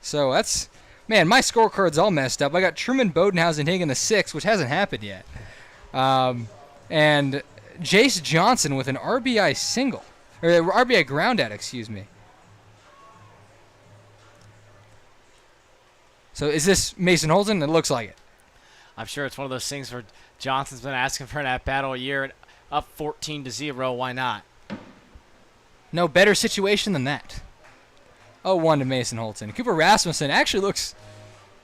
[SPEAKER 1] So that's, man, my scorecard's all messed up. I got Truman Bodenhausen hitting in the 6th, which hasn't happened yet. And Jace Johnson with an RBI single. Or RBI ground out, excuse me. So is this Mason Holton? It looks like it.
[SPEAKER 2] I'm sure it's one of those things where Johnson's been asking for that battle a year, and up 14-0. Why not?
[SPEAKER 1] No better situation than that. 0-1 to Mason Holton. Cooper Rasmussen actually looks,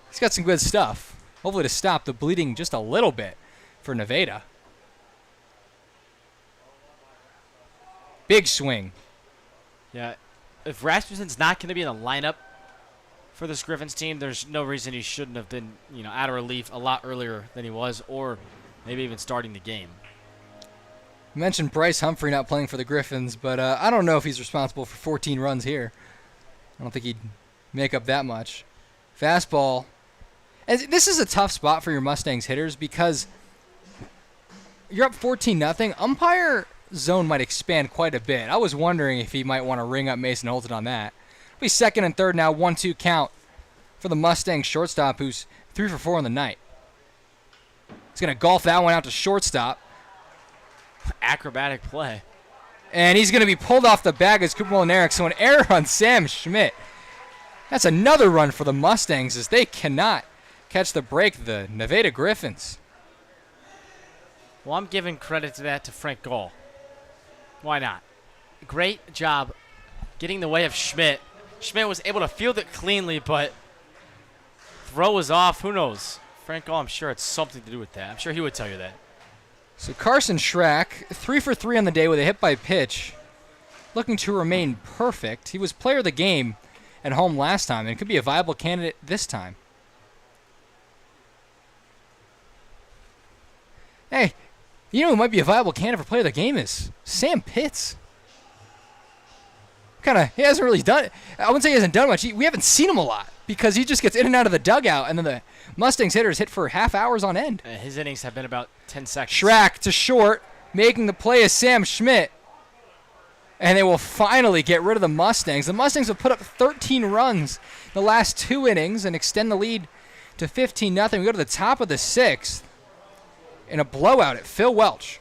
[SPEAKER 1] he's got some good stuff. Hopefully to stop the bleeding just a little bit for Nevada. Big swing.
[SPEAKER 2] Yeah, if Rasmussen's not going to be in the lineup for this Griffons team, there's no reason he shouldn't have been, out of relief a lot earlier than he was, or maybe even starting the game.
[SPEAKER 1] You mentioned Bryce Humphrey not playing for the Griffons, but I don't know if he's responsible for 14 runs here. I don't think he'd make up that much. Fastball. And this is a tough spot for your Mustangs hitters because you're up 14-0. Umpire zone might expand quite a bit. I was wondering if he might want to ring up Mason Holton on that. It'll be 2nd and 3rd now, 1-2 count for the Mustangs shortstop, who's 3 for 4 on the night. He's going to golf that one out to shortstop.
[SPEAKER 2] Acrobatic play.
[SPEAKER 1] And he's going to be pulled off the bag as Cooper Molinaric. So an error on Sam Schmidt. That's another run for the Mustangs as they cannot catch the break, the Nevada Griffons.
[SPEAKER 2] Well, I'm giving credit to that to Frank Gall. Why not? Great job getting in the way of Schmidt. Schmidt was able to field it cleanly, but throw was off. Who knows? Frank Gall, I'm sure it's something to do with that. I'm sure he would tell you that.
[SPEAKER 1] So Carson Schrack, 3 for 3 on the day with a hit by pitch, looking to remain perfect. He was player of the game at home last time and could be a viable candidate this time. Hey, you know who might be a viable candidate for player of the game is Sam Pitts. He hasn't really done it. I wouldn't say he hasn't done much. We haven't seen him a lot because he just gets in and out of the dugout, and then the Mustangs hitters hit for half hours on end.
[SPEAKER 2] His innings have been about 10 seconds.
[SPEAKER 1] Schrack to short, making the play is Sam Schmidt. And they will finally get rid of the Mustangs. The Mustangs have put up 13 runs in the last 2 innings and extend the lead to 15-0. We go to the top of the 6th in a blowout at Phil Welch.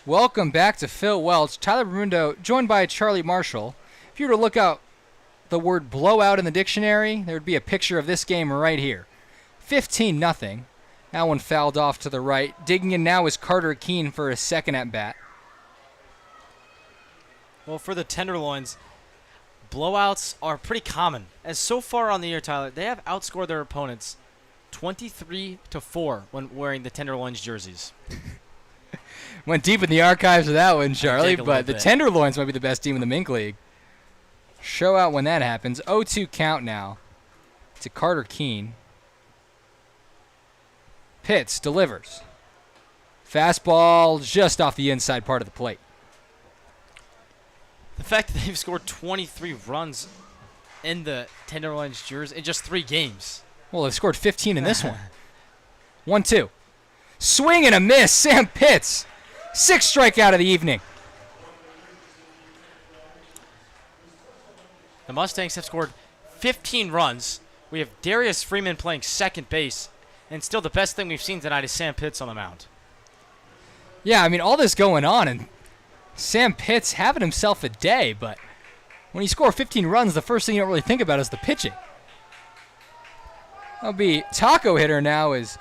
[SPEAKER 1] Welcome back to Phil Welch. Tyler Bermundo joined by Charlie Marshall. If you were to look out the word blowout in the dictionary, there would be a picture of this game right here. 15-0. That one fouled off to the right. Digging in now is Carter Keene for his second at bat.
[SPEAKER 2] Well, for the Tenderloins, blowouts are pretty common. As so far on the year, Tyler, they have outscored their opponents 23-4 when wearing the Tenderloins jerseys.
[SPEAKER 1] Went deep in the archives of that one, Charlie,
[SPEAKER 2] take a
[SPEAKER 1] but the
[SPEAKER 2] little bit.
[SPEAKER 1] Tenderloins might be the best team in the Mink League. Show out when that happens. 0-2 count now to Carter Keene. Pitts delivers. Fastball just off the inside part of the plate.
[SPEAKER 2] The fact that they've scored 23 runs in the Tenderloins jersey in just 3 games.
[SPEAKER 1] Well, they've scored 15 in this one. 1-2. Swing and a miss. Sam Pitts. 6th strikeout of the evening.
[SPEAKER 2] The Mustangs have scored 15 runs. We have Darius Freeman playing second base. And still the best thing we've seen tonight is Sam Pitts on the mound.
[SPEAKER 1] Yeah, I mean, all this going on, and Sam Pitts having himself a day, but when you score 15 runs, the first thing you don't really think about is the pitching. That'll be taco hitter now is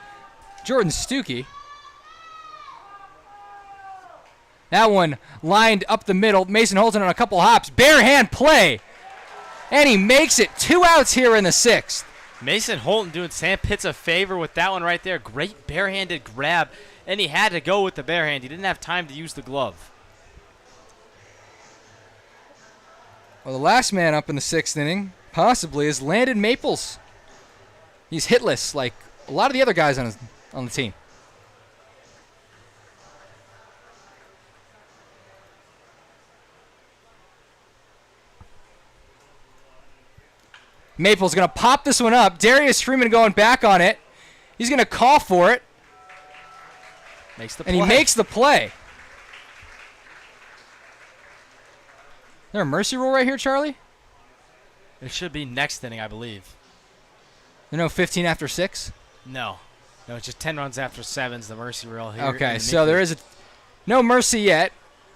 [SPEAKER 1] Jordan Stuckey. That one lined up the middle. Mason Holton on a couple hops. Bare hand play. And he makes it 2 outs here in the 6th.
[SPEAKER 2] Mason Holton doing Sam Pitts a favor with that one right there. Great barehanded grab. And he had to go with the bare hand. He didn't have time to use the glove.
[SPEAKER 1] Well, the last man up in the 6th inning, possibly, is Landon Maples. He's hitless like a lot of the other guys on the team. Maple's going to pop this one up. Darius Freeman going back on it. He's going to call for it.
[SPEAKER 2] Makes the
[SPEAKER 1] and
[SPEAKER 2] play.
[SPEAKER 1] He makes the play. Is there a mercy rule right here, Charlie?
[SPEAKER 2] It should be next inning, I believe.
[SPEAKER 1] There no 15 after 6?
[SPEAKER 2] No. No, it's just 10 runs after 7's the mercy rule here.
[SPEAKER 1] Okay, so there is no mercy yet,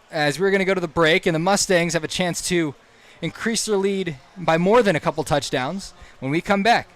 [SPEAKER 1] as we're going to go to the break, and the Mustangs have a chance to increase their lead by more than a couple touchdowns when we come back.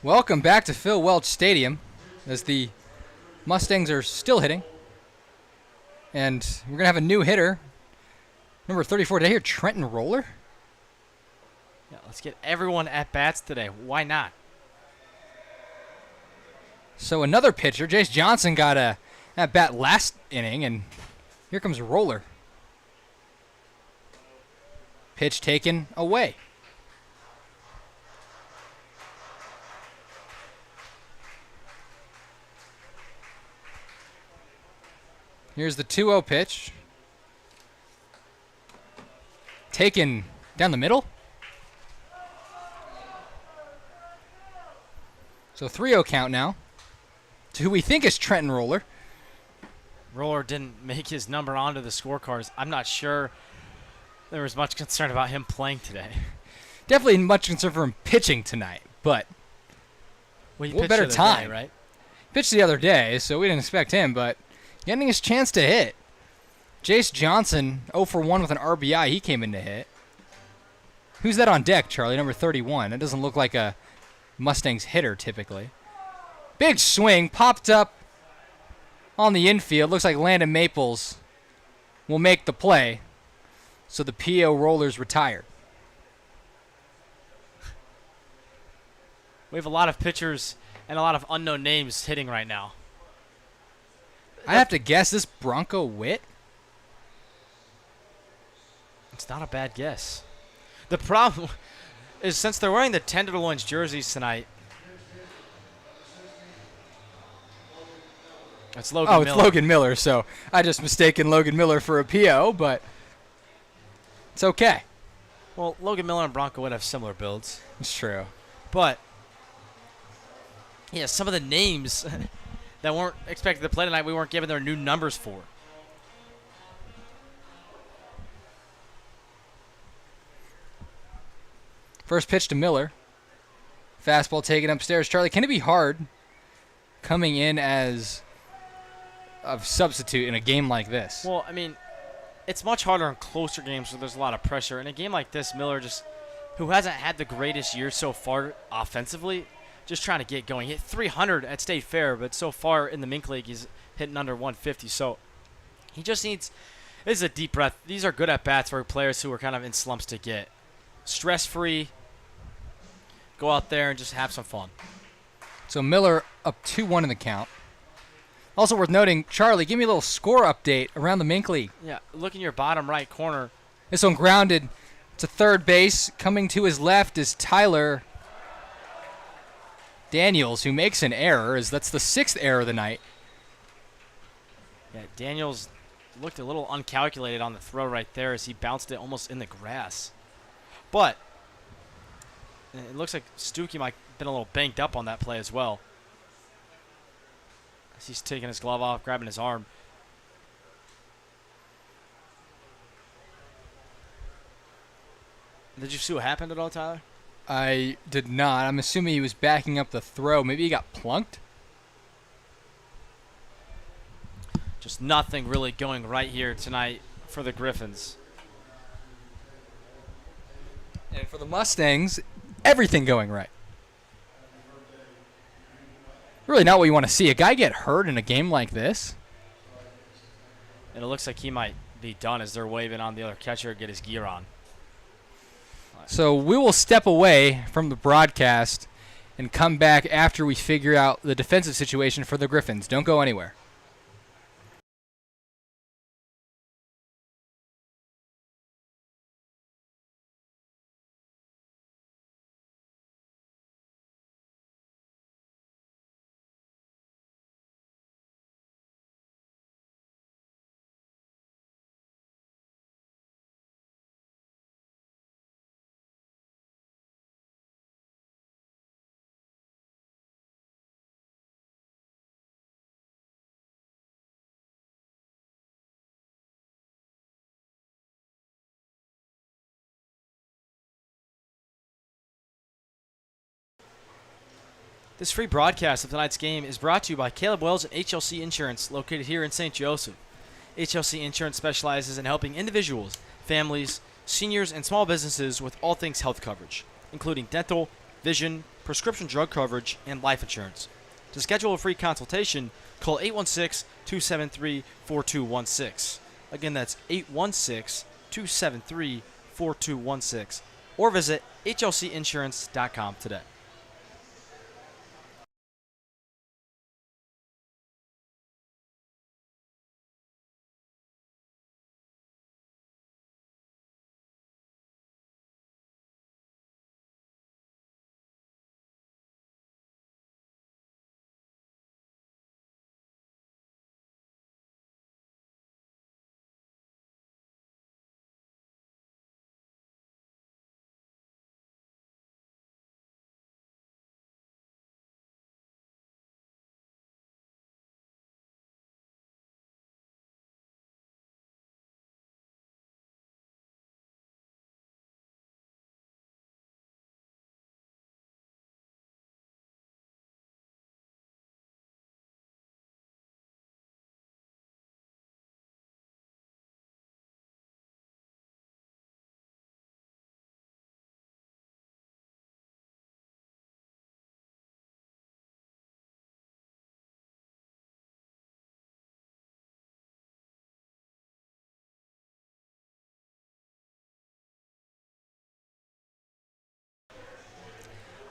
[SPEAKER 1] Welcome back to Phil Welch Stadium, as the Mustangs are still hitting. And we're going to have a new hitter. Number 34, did I hear Trenton Roller?
[SPEAKER 2] Yeah, let's get everyone at bats today. Why not?
[SPEAKER 1] So another pitcher, Jace Johnson, got a at bat last inning, and here comes Roller. Pitch taken away. Here's the 2-0 pitch. Taken down the middle. So 3-0 count now to who we think is Trenton Roller.
[SPEAKER 2] Roller didn't make his number onto the scorecards. I'm not sure there was much concern about him playing today.
[SPEAKER 1] Definitely much concern for him pitching tonight, but
[SPEAKER 2] Well,
[SPEAKER 1] what better time,
[SPEAKER 2] day, right?
[SPEAKER 1] Pitched the other day, so we didn't expect him, but getting his chance to hit. Jace Johnson, 0 for 1 with an RBI. He came in to hit. Who's that on deck, Charlie? Number 31. That doesn't look like a Mustangs hitter typically. Big swing, popped up on the infield. Looks like Landon Maples will make the play. So the PO Rollers retired.
[SPEAKER 2] We have a lot of pitchers and a lot of unknown names hitting right now.
[SPEAKER 1] I have to guess this Bronco Witt.
[SPEAKER 2] It's not a bad guess. The problem is since they're wearing the Tenderloins jerseys tonight, it's Logan Miller.
[SPEAKER 1] It's Logan Miller, so I just mistaken Logan Miller for a PO, but it's okay.
[SPEAKER 2] Well, Logan Miller and Bronco would have similar builds.
[SPEAKER 1] It's true.
[SPEAKER 2] But, yeah, some of the names that weren't expected to play tonight, we weren't given their new numbers for.
[SPEAKER 1] First pitch to Miller. Fastball taken upstairs. Charlie, can it be hard coming in as a substitute in a game like this?
[SPEAKER 2] Well, I mean, it's much harder in closer games where there's a lot of pressure. In a game like this, Miller who hasn't had the greatest year so far offensively, just trying to get going. He hit 300 at State Fair, but so far in the Mink League, he's hitting under 150. So he just needs, this is a deep breath. These are good at-bats for players who are kind of in slumps to get. Stress-free, go out there and just have some fun.
[SPEAKER 1] So Miller up 2-1 in the count. Also worth noting, Charlie, give me a little score update around the Mink League.
[SPEAKER 2] Yeah, look in your bottom right corner.
[SPEAKER 1] This one grounded to third base. Coming to his left is Tyler Daniels, who makes an error. That's the 6th error of the night.
[SPEAKER 2] Yeah, Daniels looked a little uncalculated on the throw right there as he bounced it almost in the grass. But it looks like Stuckey might have been a little banged up on that play as well. As he's taking his glove off, grabbing his arm. Did you see what happened at all, Tyler?
[SPEAKER 1] I did not. I'm assuming he was backing up the throw. Maybe he got plunked?
[SPEAKER 2] Just nothing really going right here tonight for the Griffons.
[SPEAKER 1] And for the Mustangs, everything going right. Really not what you want to see. A guy get hurt in a game like this.
[SPEAKER 2] And it looks like he might be done as they're waving on the other catcher to get his gear on.
[SPEAKER 1] So we will step away from the broadcast and come back after we figure out the defensive situation for the Griffons. Don't go anywhere.
[SPEAKER 2] This free broadcast of tonight's game is brought to you by Caleb Wells and HLC Insurance, located here in St. Joseph. HLC Insurance specializes in helping individuals, families, seniors, and small businesses with all things health coverage, including dental, vision, prescription drug coverage, and life insurance. To schedule a free consultation, call 816-273-4216. Again, that's 816-273-4216. Or visit hlcinsurance.com today.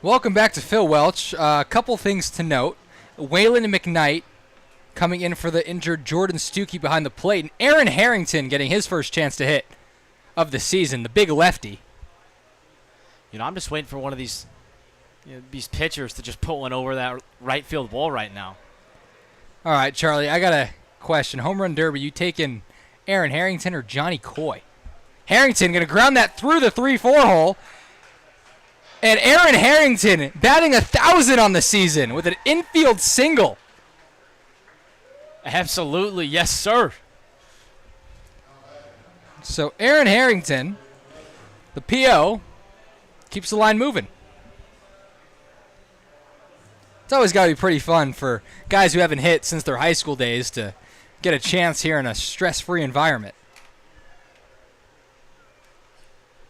[SPEAKER 1] Welcome back to Phil Welch. A couple things to note. Waylon McKnight coming in for the injured Jordan Stuckey behind the plate. And Aaron Harrington getting his first chance to hit of the season, the big lefty.
[SPEAKER 2] I'm just waiting for one of these pitchers to just put one over that right field wall right now.
[SPEAKER 1] All right, Charlie, I got a question. Home run derby, you taking Aaron Harrington or Johnny Coy? Harrington going to ground that through the 3-4 hole. And Aaron Harrington batting 1,000 on the season with an infield single.
[SPEAKER 2] Absolutely, yes, sir.
[SPEAKER 1] So Aaron Harrington, the PO, keeps the line moving. It's always got to be pretty fun for guys who haven't hit since their high school days to get a chance here in a stress-free environment.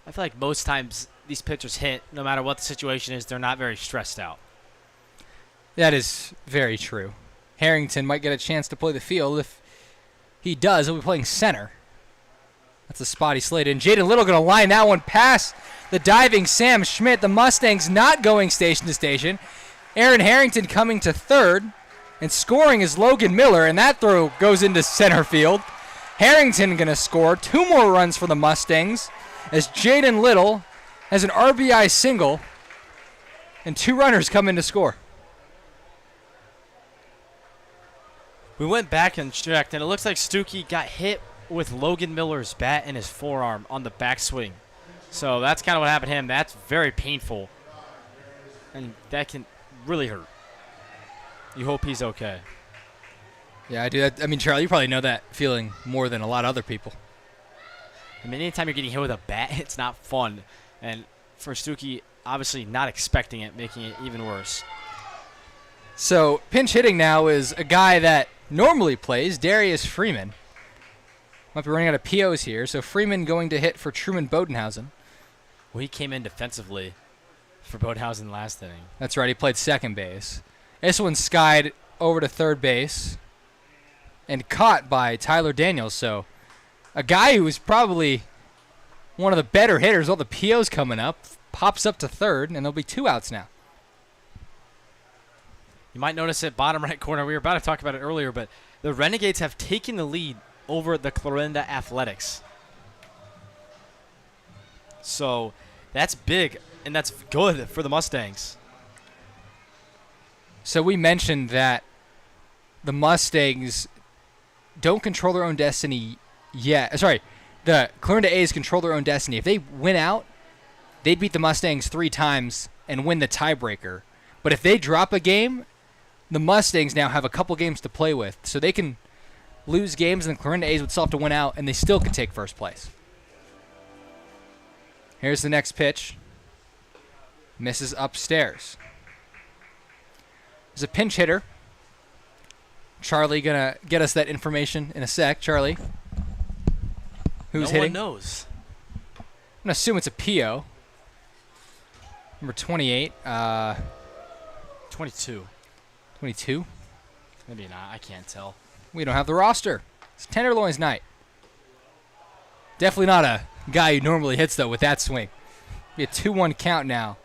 [SPEAKER 2] I feel like most times these pitchers hit, no matter what the situation is, they're not very stressed out.
[SPEAKER 1] That is very true. Harrington might get a chance to play the field. If he does, he'll be playing center. That's the spot he slid in. Jaden Little going to line that one past the diving Sam Schmidt. The Mustangs not going station to station. Aaron Harrington coming to third, and scoring is Logan Miller, and that throw goes into center field. Harrington going to score 2 more runs for the Mustangs as Jaden Little has an RBI single, and 2 runners come in to score.
[SPEAKER 2] We went back and checked, and it looks like Stuckey got hit with Logan Miller's bat in his forearm on the backswing. So that's kind of what happened to him. That's very painful, and that can really hurt. You hope he's okay.
[SPEAKER 1] Yeah, I do. I mean, Charlie, you probably know that feeling more than a lot of other people.
[SPEAKER 2] I mean, anytime you're getting hit with a bat, it's not fun. And for Stuckey, obviously not expecting it, making it even worse.
[SPEAKER 1] So pinch hitting now is a guy that normally plays, Darius Freeman. Might be running out of POs here. So Freeman going to hit for Truman Bodenhausen.
[SPEAKER 2] Well, he came in defensively for Bodenhausen last inning.
[SPEAKER 1] That's right. He played second base. This one skied over to third base and caught by Tyler Daniels. So a guy who was probably one of the better hitters, all the POs coming up, pops up to third, and there'll be 2 outs now.
[SPEAKER 2] You might notice it bottom right corner. We were about to talk about it earlier, but the Renegades have taken the lead over the Clarinda Athletics. So that's big, and that's good for the Mustangs.
[SPEAKER 1] So we mentioned that the Mustangs don't control their own destiny yet. Sorry, the Clarinda A's control their own destiny. If they win out, they'd beat the Mustangs 3 times and win the tiebreaker. But if they drop a game, the Mustangs now have a couple games to play with. So they can lose games, and the Clarinda A's would still have to win out, and they still could take first place. Here's the next pitch. Misses upstairs. There's a pinch hitter. Charlie gonna get us that information in a sec. Charlie, who's hitting?
[SPEAKER 2] No one knows.
[SPEAKER 1] I'm gonna assume it's a PO. Number 28.
[SPEAKER 2] 22.
[SPEAKER 1] 22.
[SPEAKER 2] Maybe not. I can't tell.
[SPEAKER 1] We don't have the roster. It's Tenderloin's night. Definitely not a guy who normally hits, though, with that swing. Be a 2-1 count now.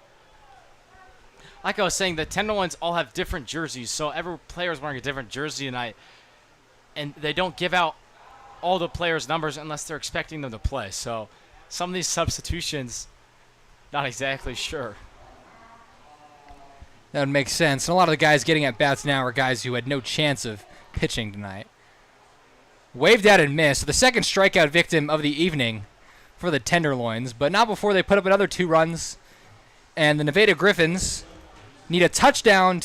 [SPEAKER 2] Like I was saying, the Tenderloins all have different jerseys, so every player is wearing a different jersey tonight, and they don't give out all the players' numbers unless they're expecting them to play. So some of these substitutions, not exactly sure.
[SPEAKER 1] That would make sense. And a lot of the guys getting at bats now are guys who had no chance of pitching tonight. Waved out and missed. The second strikeout victim of the evening for the Tenderloins, but not before they put up another 2 runs. And the Nevada Griffons need a touchdown and a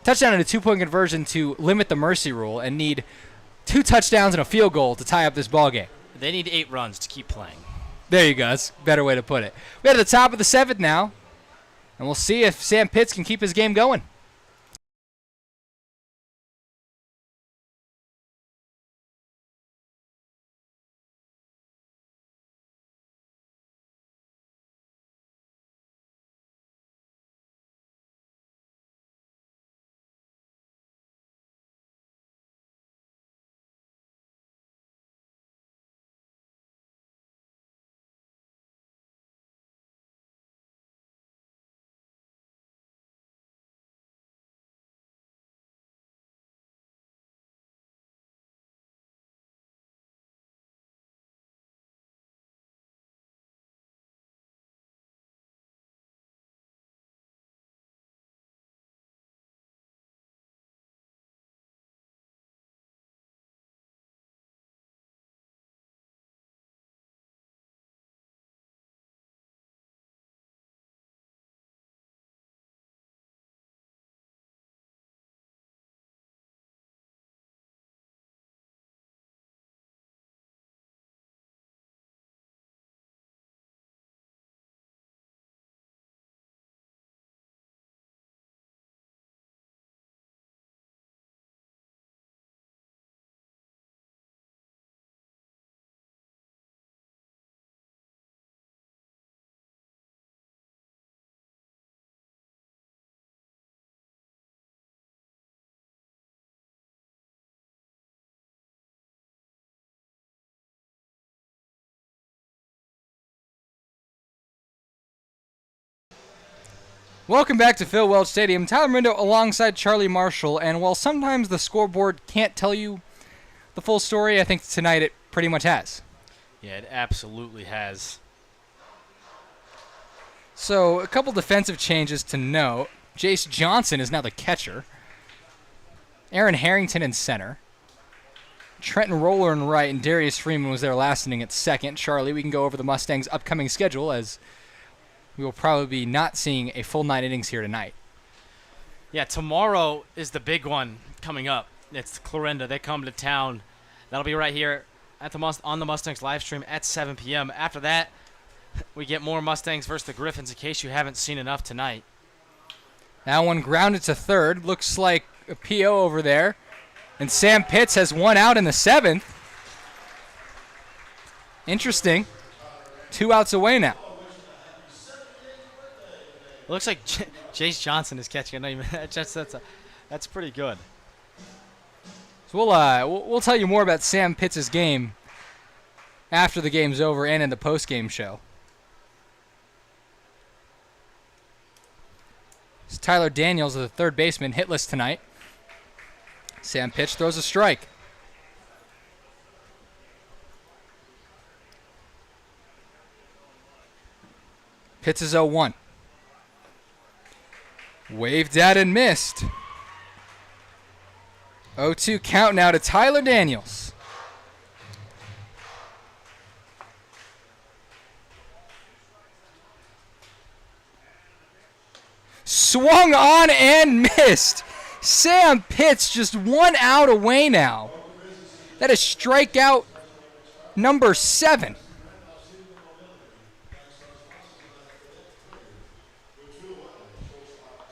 [SPEAKER 1] 2-point conversion to limit the mercy rule, and need 2 touchdowns and a field goal to tie up this ball game.
[SPEAKER 2] They need 8 runs to keep playing.
[SPEAKER 1] There you go. That's a better way to put it. We're at the top of the 7th now, and we'll see if Sam Pitts can keep his game going. Welcome back to Phil Welch Stadium. Tyler Mindo alongside Charlie Marshall, and while sometimes the scoreboard can't tell you the full story, I think tonight it pretty much has.
[SPEAKER 2] Yeah, it absolutely has.
[SPEAKER 1] So, a couple defensive changes to note. Jace Johnson is now the catcher. Aaron Harrington in center. Trenton Roller in right, and Darius Freeman was there last inning at second. Charlie, we can go over the Mustangs' upcoming schedule, as we will probably be not seeing a full 9 innings here tonight.
[SPEAKER 2] Yeah, tomorrow is the big one coming up. It's Clarinda. They come to town. That'll be right here at on the Mustangs live stream at 7 p.m. After that, we get more Mustangs versus the Griffons, in case you haven't seen enough tonight.
[SPEAKER 1] That one grounded to third. Looks like a PO over there. And Sam Pitts has one out in the 7th. Interesting. 2 outs away now.
[SPEAKER 2] It looks like Jace Johnson is catching. I know that's pretty good.
[SPEAKER 1] So we'll tell you more about Sam Pitts' game after the game's over and in the post-game show. It's Tyler Daniels, the third baseman, hitless tonight. Sam Pitts throws a strike. Pitts is 0-1. Waved at and missed. 0-2 count now to Tyler Daniels. Swung on and missed. Sam Pitts just 1 out away now. That is strikeout number 7.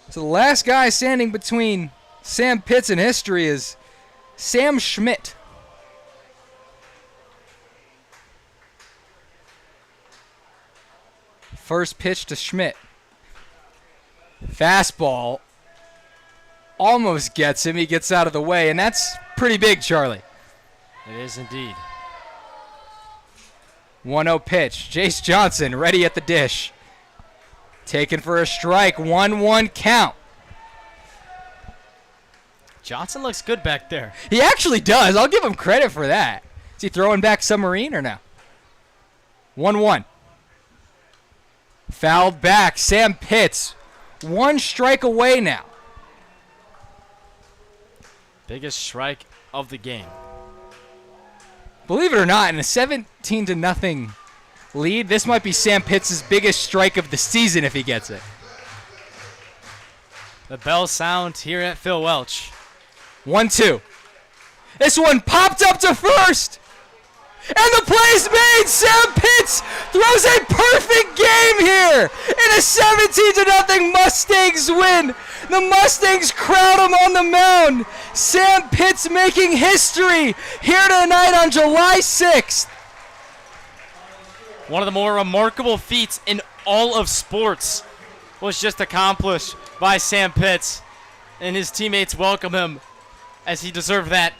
[SPEAKER 1] So the last guy standing between Sam Pitts and history is Sam Schmidt. First pitch to Schmidt. Fastball almost gets him. He gets out of the way, and that's pretty big, Charlie.
[SPEAKER 2] It is indeed.
[SPEAKER 1] 1-0 pitch. Jace Johnson ready at the dish. Taken for a strike. 1-1 count.
[SPEAKER 2] Johnson looks good back there.
[SPEAKER 1] He actually does. I'll give him credit for that. Is he throwing back Submarine or no? 1-1. Fouled back. Sam Pitts. 1 strike away now.
[SPEAKER 2] Biggest strike of the game.
[SPEAKER 1] Believe it or not, in a 17-0 lead, this might be Sam Pitts' biggest strike of the season if he gets it.
[SPEAKER 2] The bells sound here at Phil Welch.
[SPEAKER 1] 1-2. This one popped up to first. And the play's made. Sam Pitts throws a perfect game here in a 17-0 Mustangs win. The Mustangs crowd him on the mound. Sam Pitts making history here tonight on July 6th.
[SPEAKER 2] One of the more remarkable feats in all of sports was just accomplished by Sam Pitts, and his teammates welcome him as he deserved that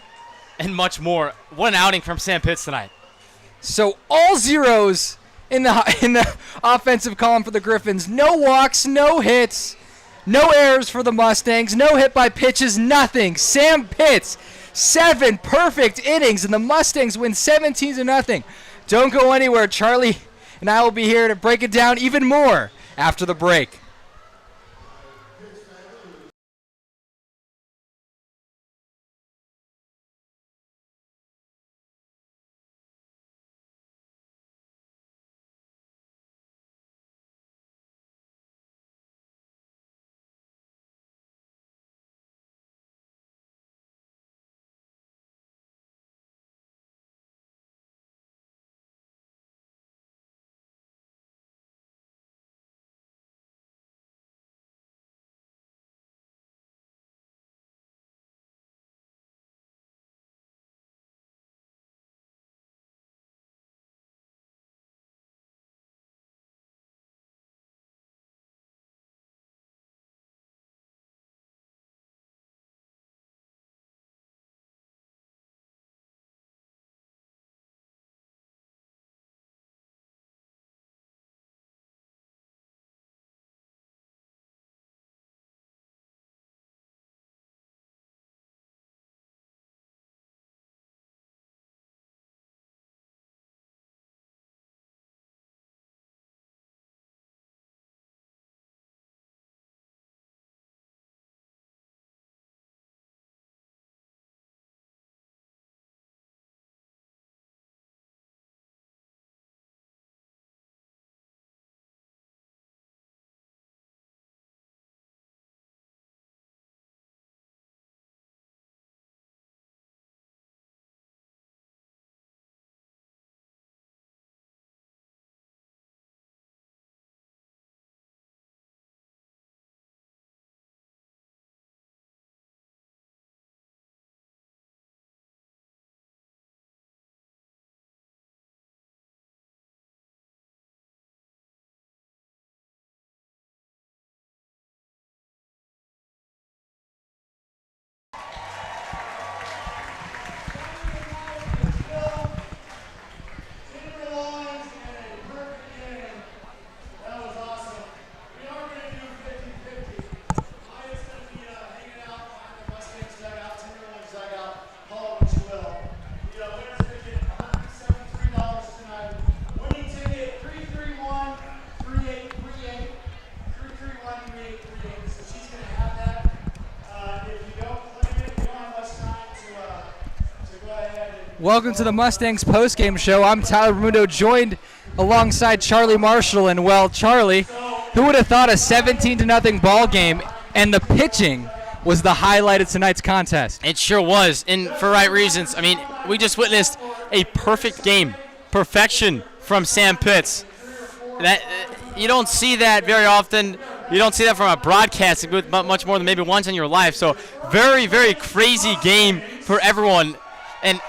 [SPEAKER 2] and much more. What an outing from Sam Pitts tonight.
[SPEAKER 1] So all zeros in the offensive column for the Griffons. No walks, no hits, no errors for the Mustangs, no hit by pitches, nothing. Sam Pitts, 7 perfect innings, and the Mustangs win 17-0. Don't go anywhere. Charlie and I will be here to break it down even more after the break. Welcome to the Mustangs postgame show. I'm Tyler Bermudo, joined alongside Charlie Marshall. And, well, Charlie, who would have thought a 17-0 ball game and the pitching was the highlight of tonight's contest?
[SPEAKER 2] It sure was, and for right reasons. I mean, we just witnessed a perfect game. Perfection from Sam Pitts. That you don't see that very often. You don't see that from a broadcasting booth much more than maybe once in your life. So very, very crazy game for everyone. And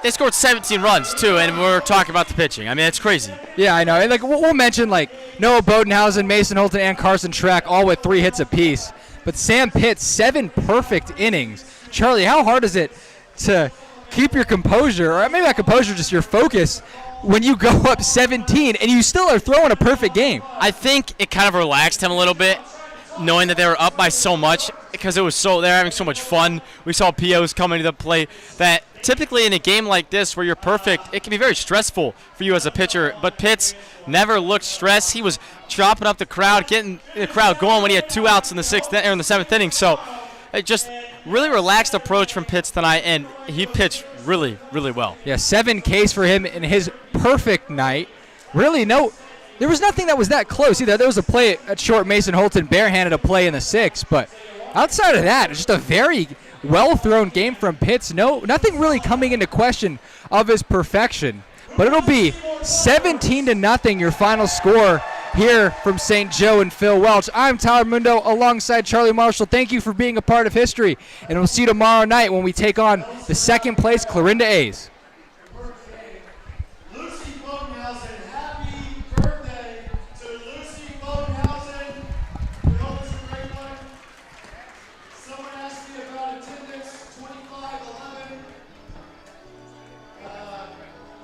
[SPEAKER 2] they scored 17 runs, too, and we're talking about the pitching. I mean, it's crazy.
[SPEAKER 1] Yeah, I know. And, like, we'll mention, like, Noah Bodenhausen, Mason Holton, and Carson Track all with 3 hits apiece. But Sam Pitts, 7 perfect innings. Charlie, how hard is it to keep your composure, or maybe not composure, just your focus, when you go up 17 and you still are throwing a perfect game?
[SPEAKER 2] I think it kind of relaxed him a little bit, knowing that they were up by so much, because they're having so much fun. We saw POs coming to the plate that typically in a game like this where you're perfect, it can be very stressful for you as a pitcher. But Pitts never looked stressed. He was chopping up the crowd, getting the crowd going when he had 2 outs in the 7th inning. So it just really relaxed approach from Pitts tonight, and he pitched really, really well.
[SPEAKER 1] Yeah, 7 Ks for him in his perfect night. Really, there was nothing that was that close either. There was a play at short. Mason Holton barehanded a play in the 6th, but outside of that, it's just a very well-thrown game from Pitts. Nothing really coming into question of his perfection. But it'll be 17-0 your final score here from St. Joe and Phil Welch. I'm Tyler Mundo alongside Charlie Marshall. Thank you for being a part of history, and we'll see you tomorrow night when we take on the 2nd place Clarinda A's.
[SPEAKER 3] Someone